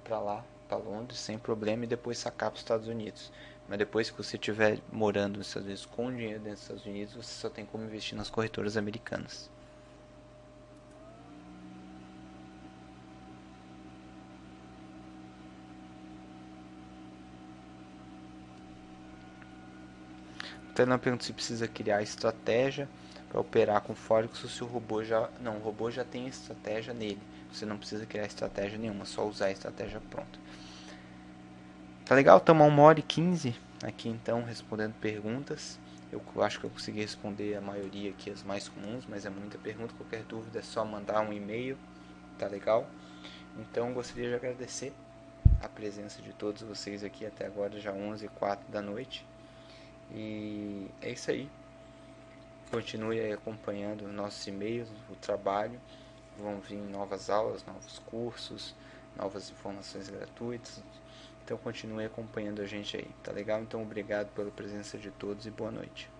para lá, para Londres, sem problema, e depois sacar para os Estados Unidos. Mas depois que você estiver morando nos Estados Unidos com dinheiro dentro dos Estados Unidos, você só tem como investir nas corretoras americanas. Até não pergunta se precisa criar estratégia para operar com Forex ou se o robô já... Não, o robô já tem estratégia nele. Você não precisa criar estratégia nenhuma, só usar a estratégia pronta. Tá legal? Estamos a 1h15 aqui então respondendo perguntas. Eu acho que eu consegui responder a maioria aqui, as mais comuns, mas é muita pergunta. Qualquer dúvida é só mandar um e-mail, tá legal? Então gostaria de agradecer a presença de todos vocês aqui até agora, já 11h04 da noite. E é isso aí. Continue aí acompanhando nossos e-mails, o trabalho. Vão vir novas aulas, novos cursos, novas informações gratuitas. Então continue acompanhando a gente aí, tá legal? Então obrigado pela presença de todos e boa noite.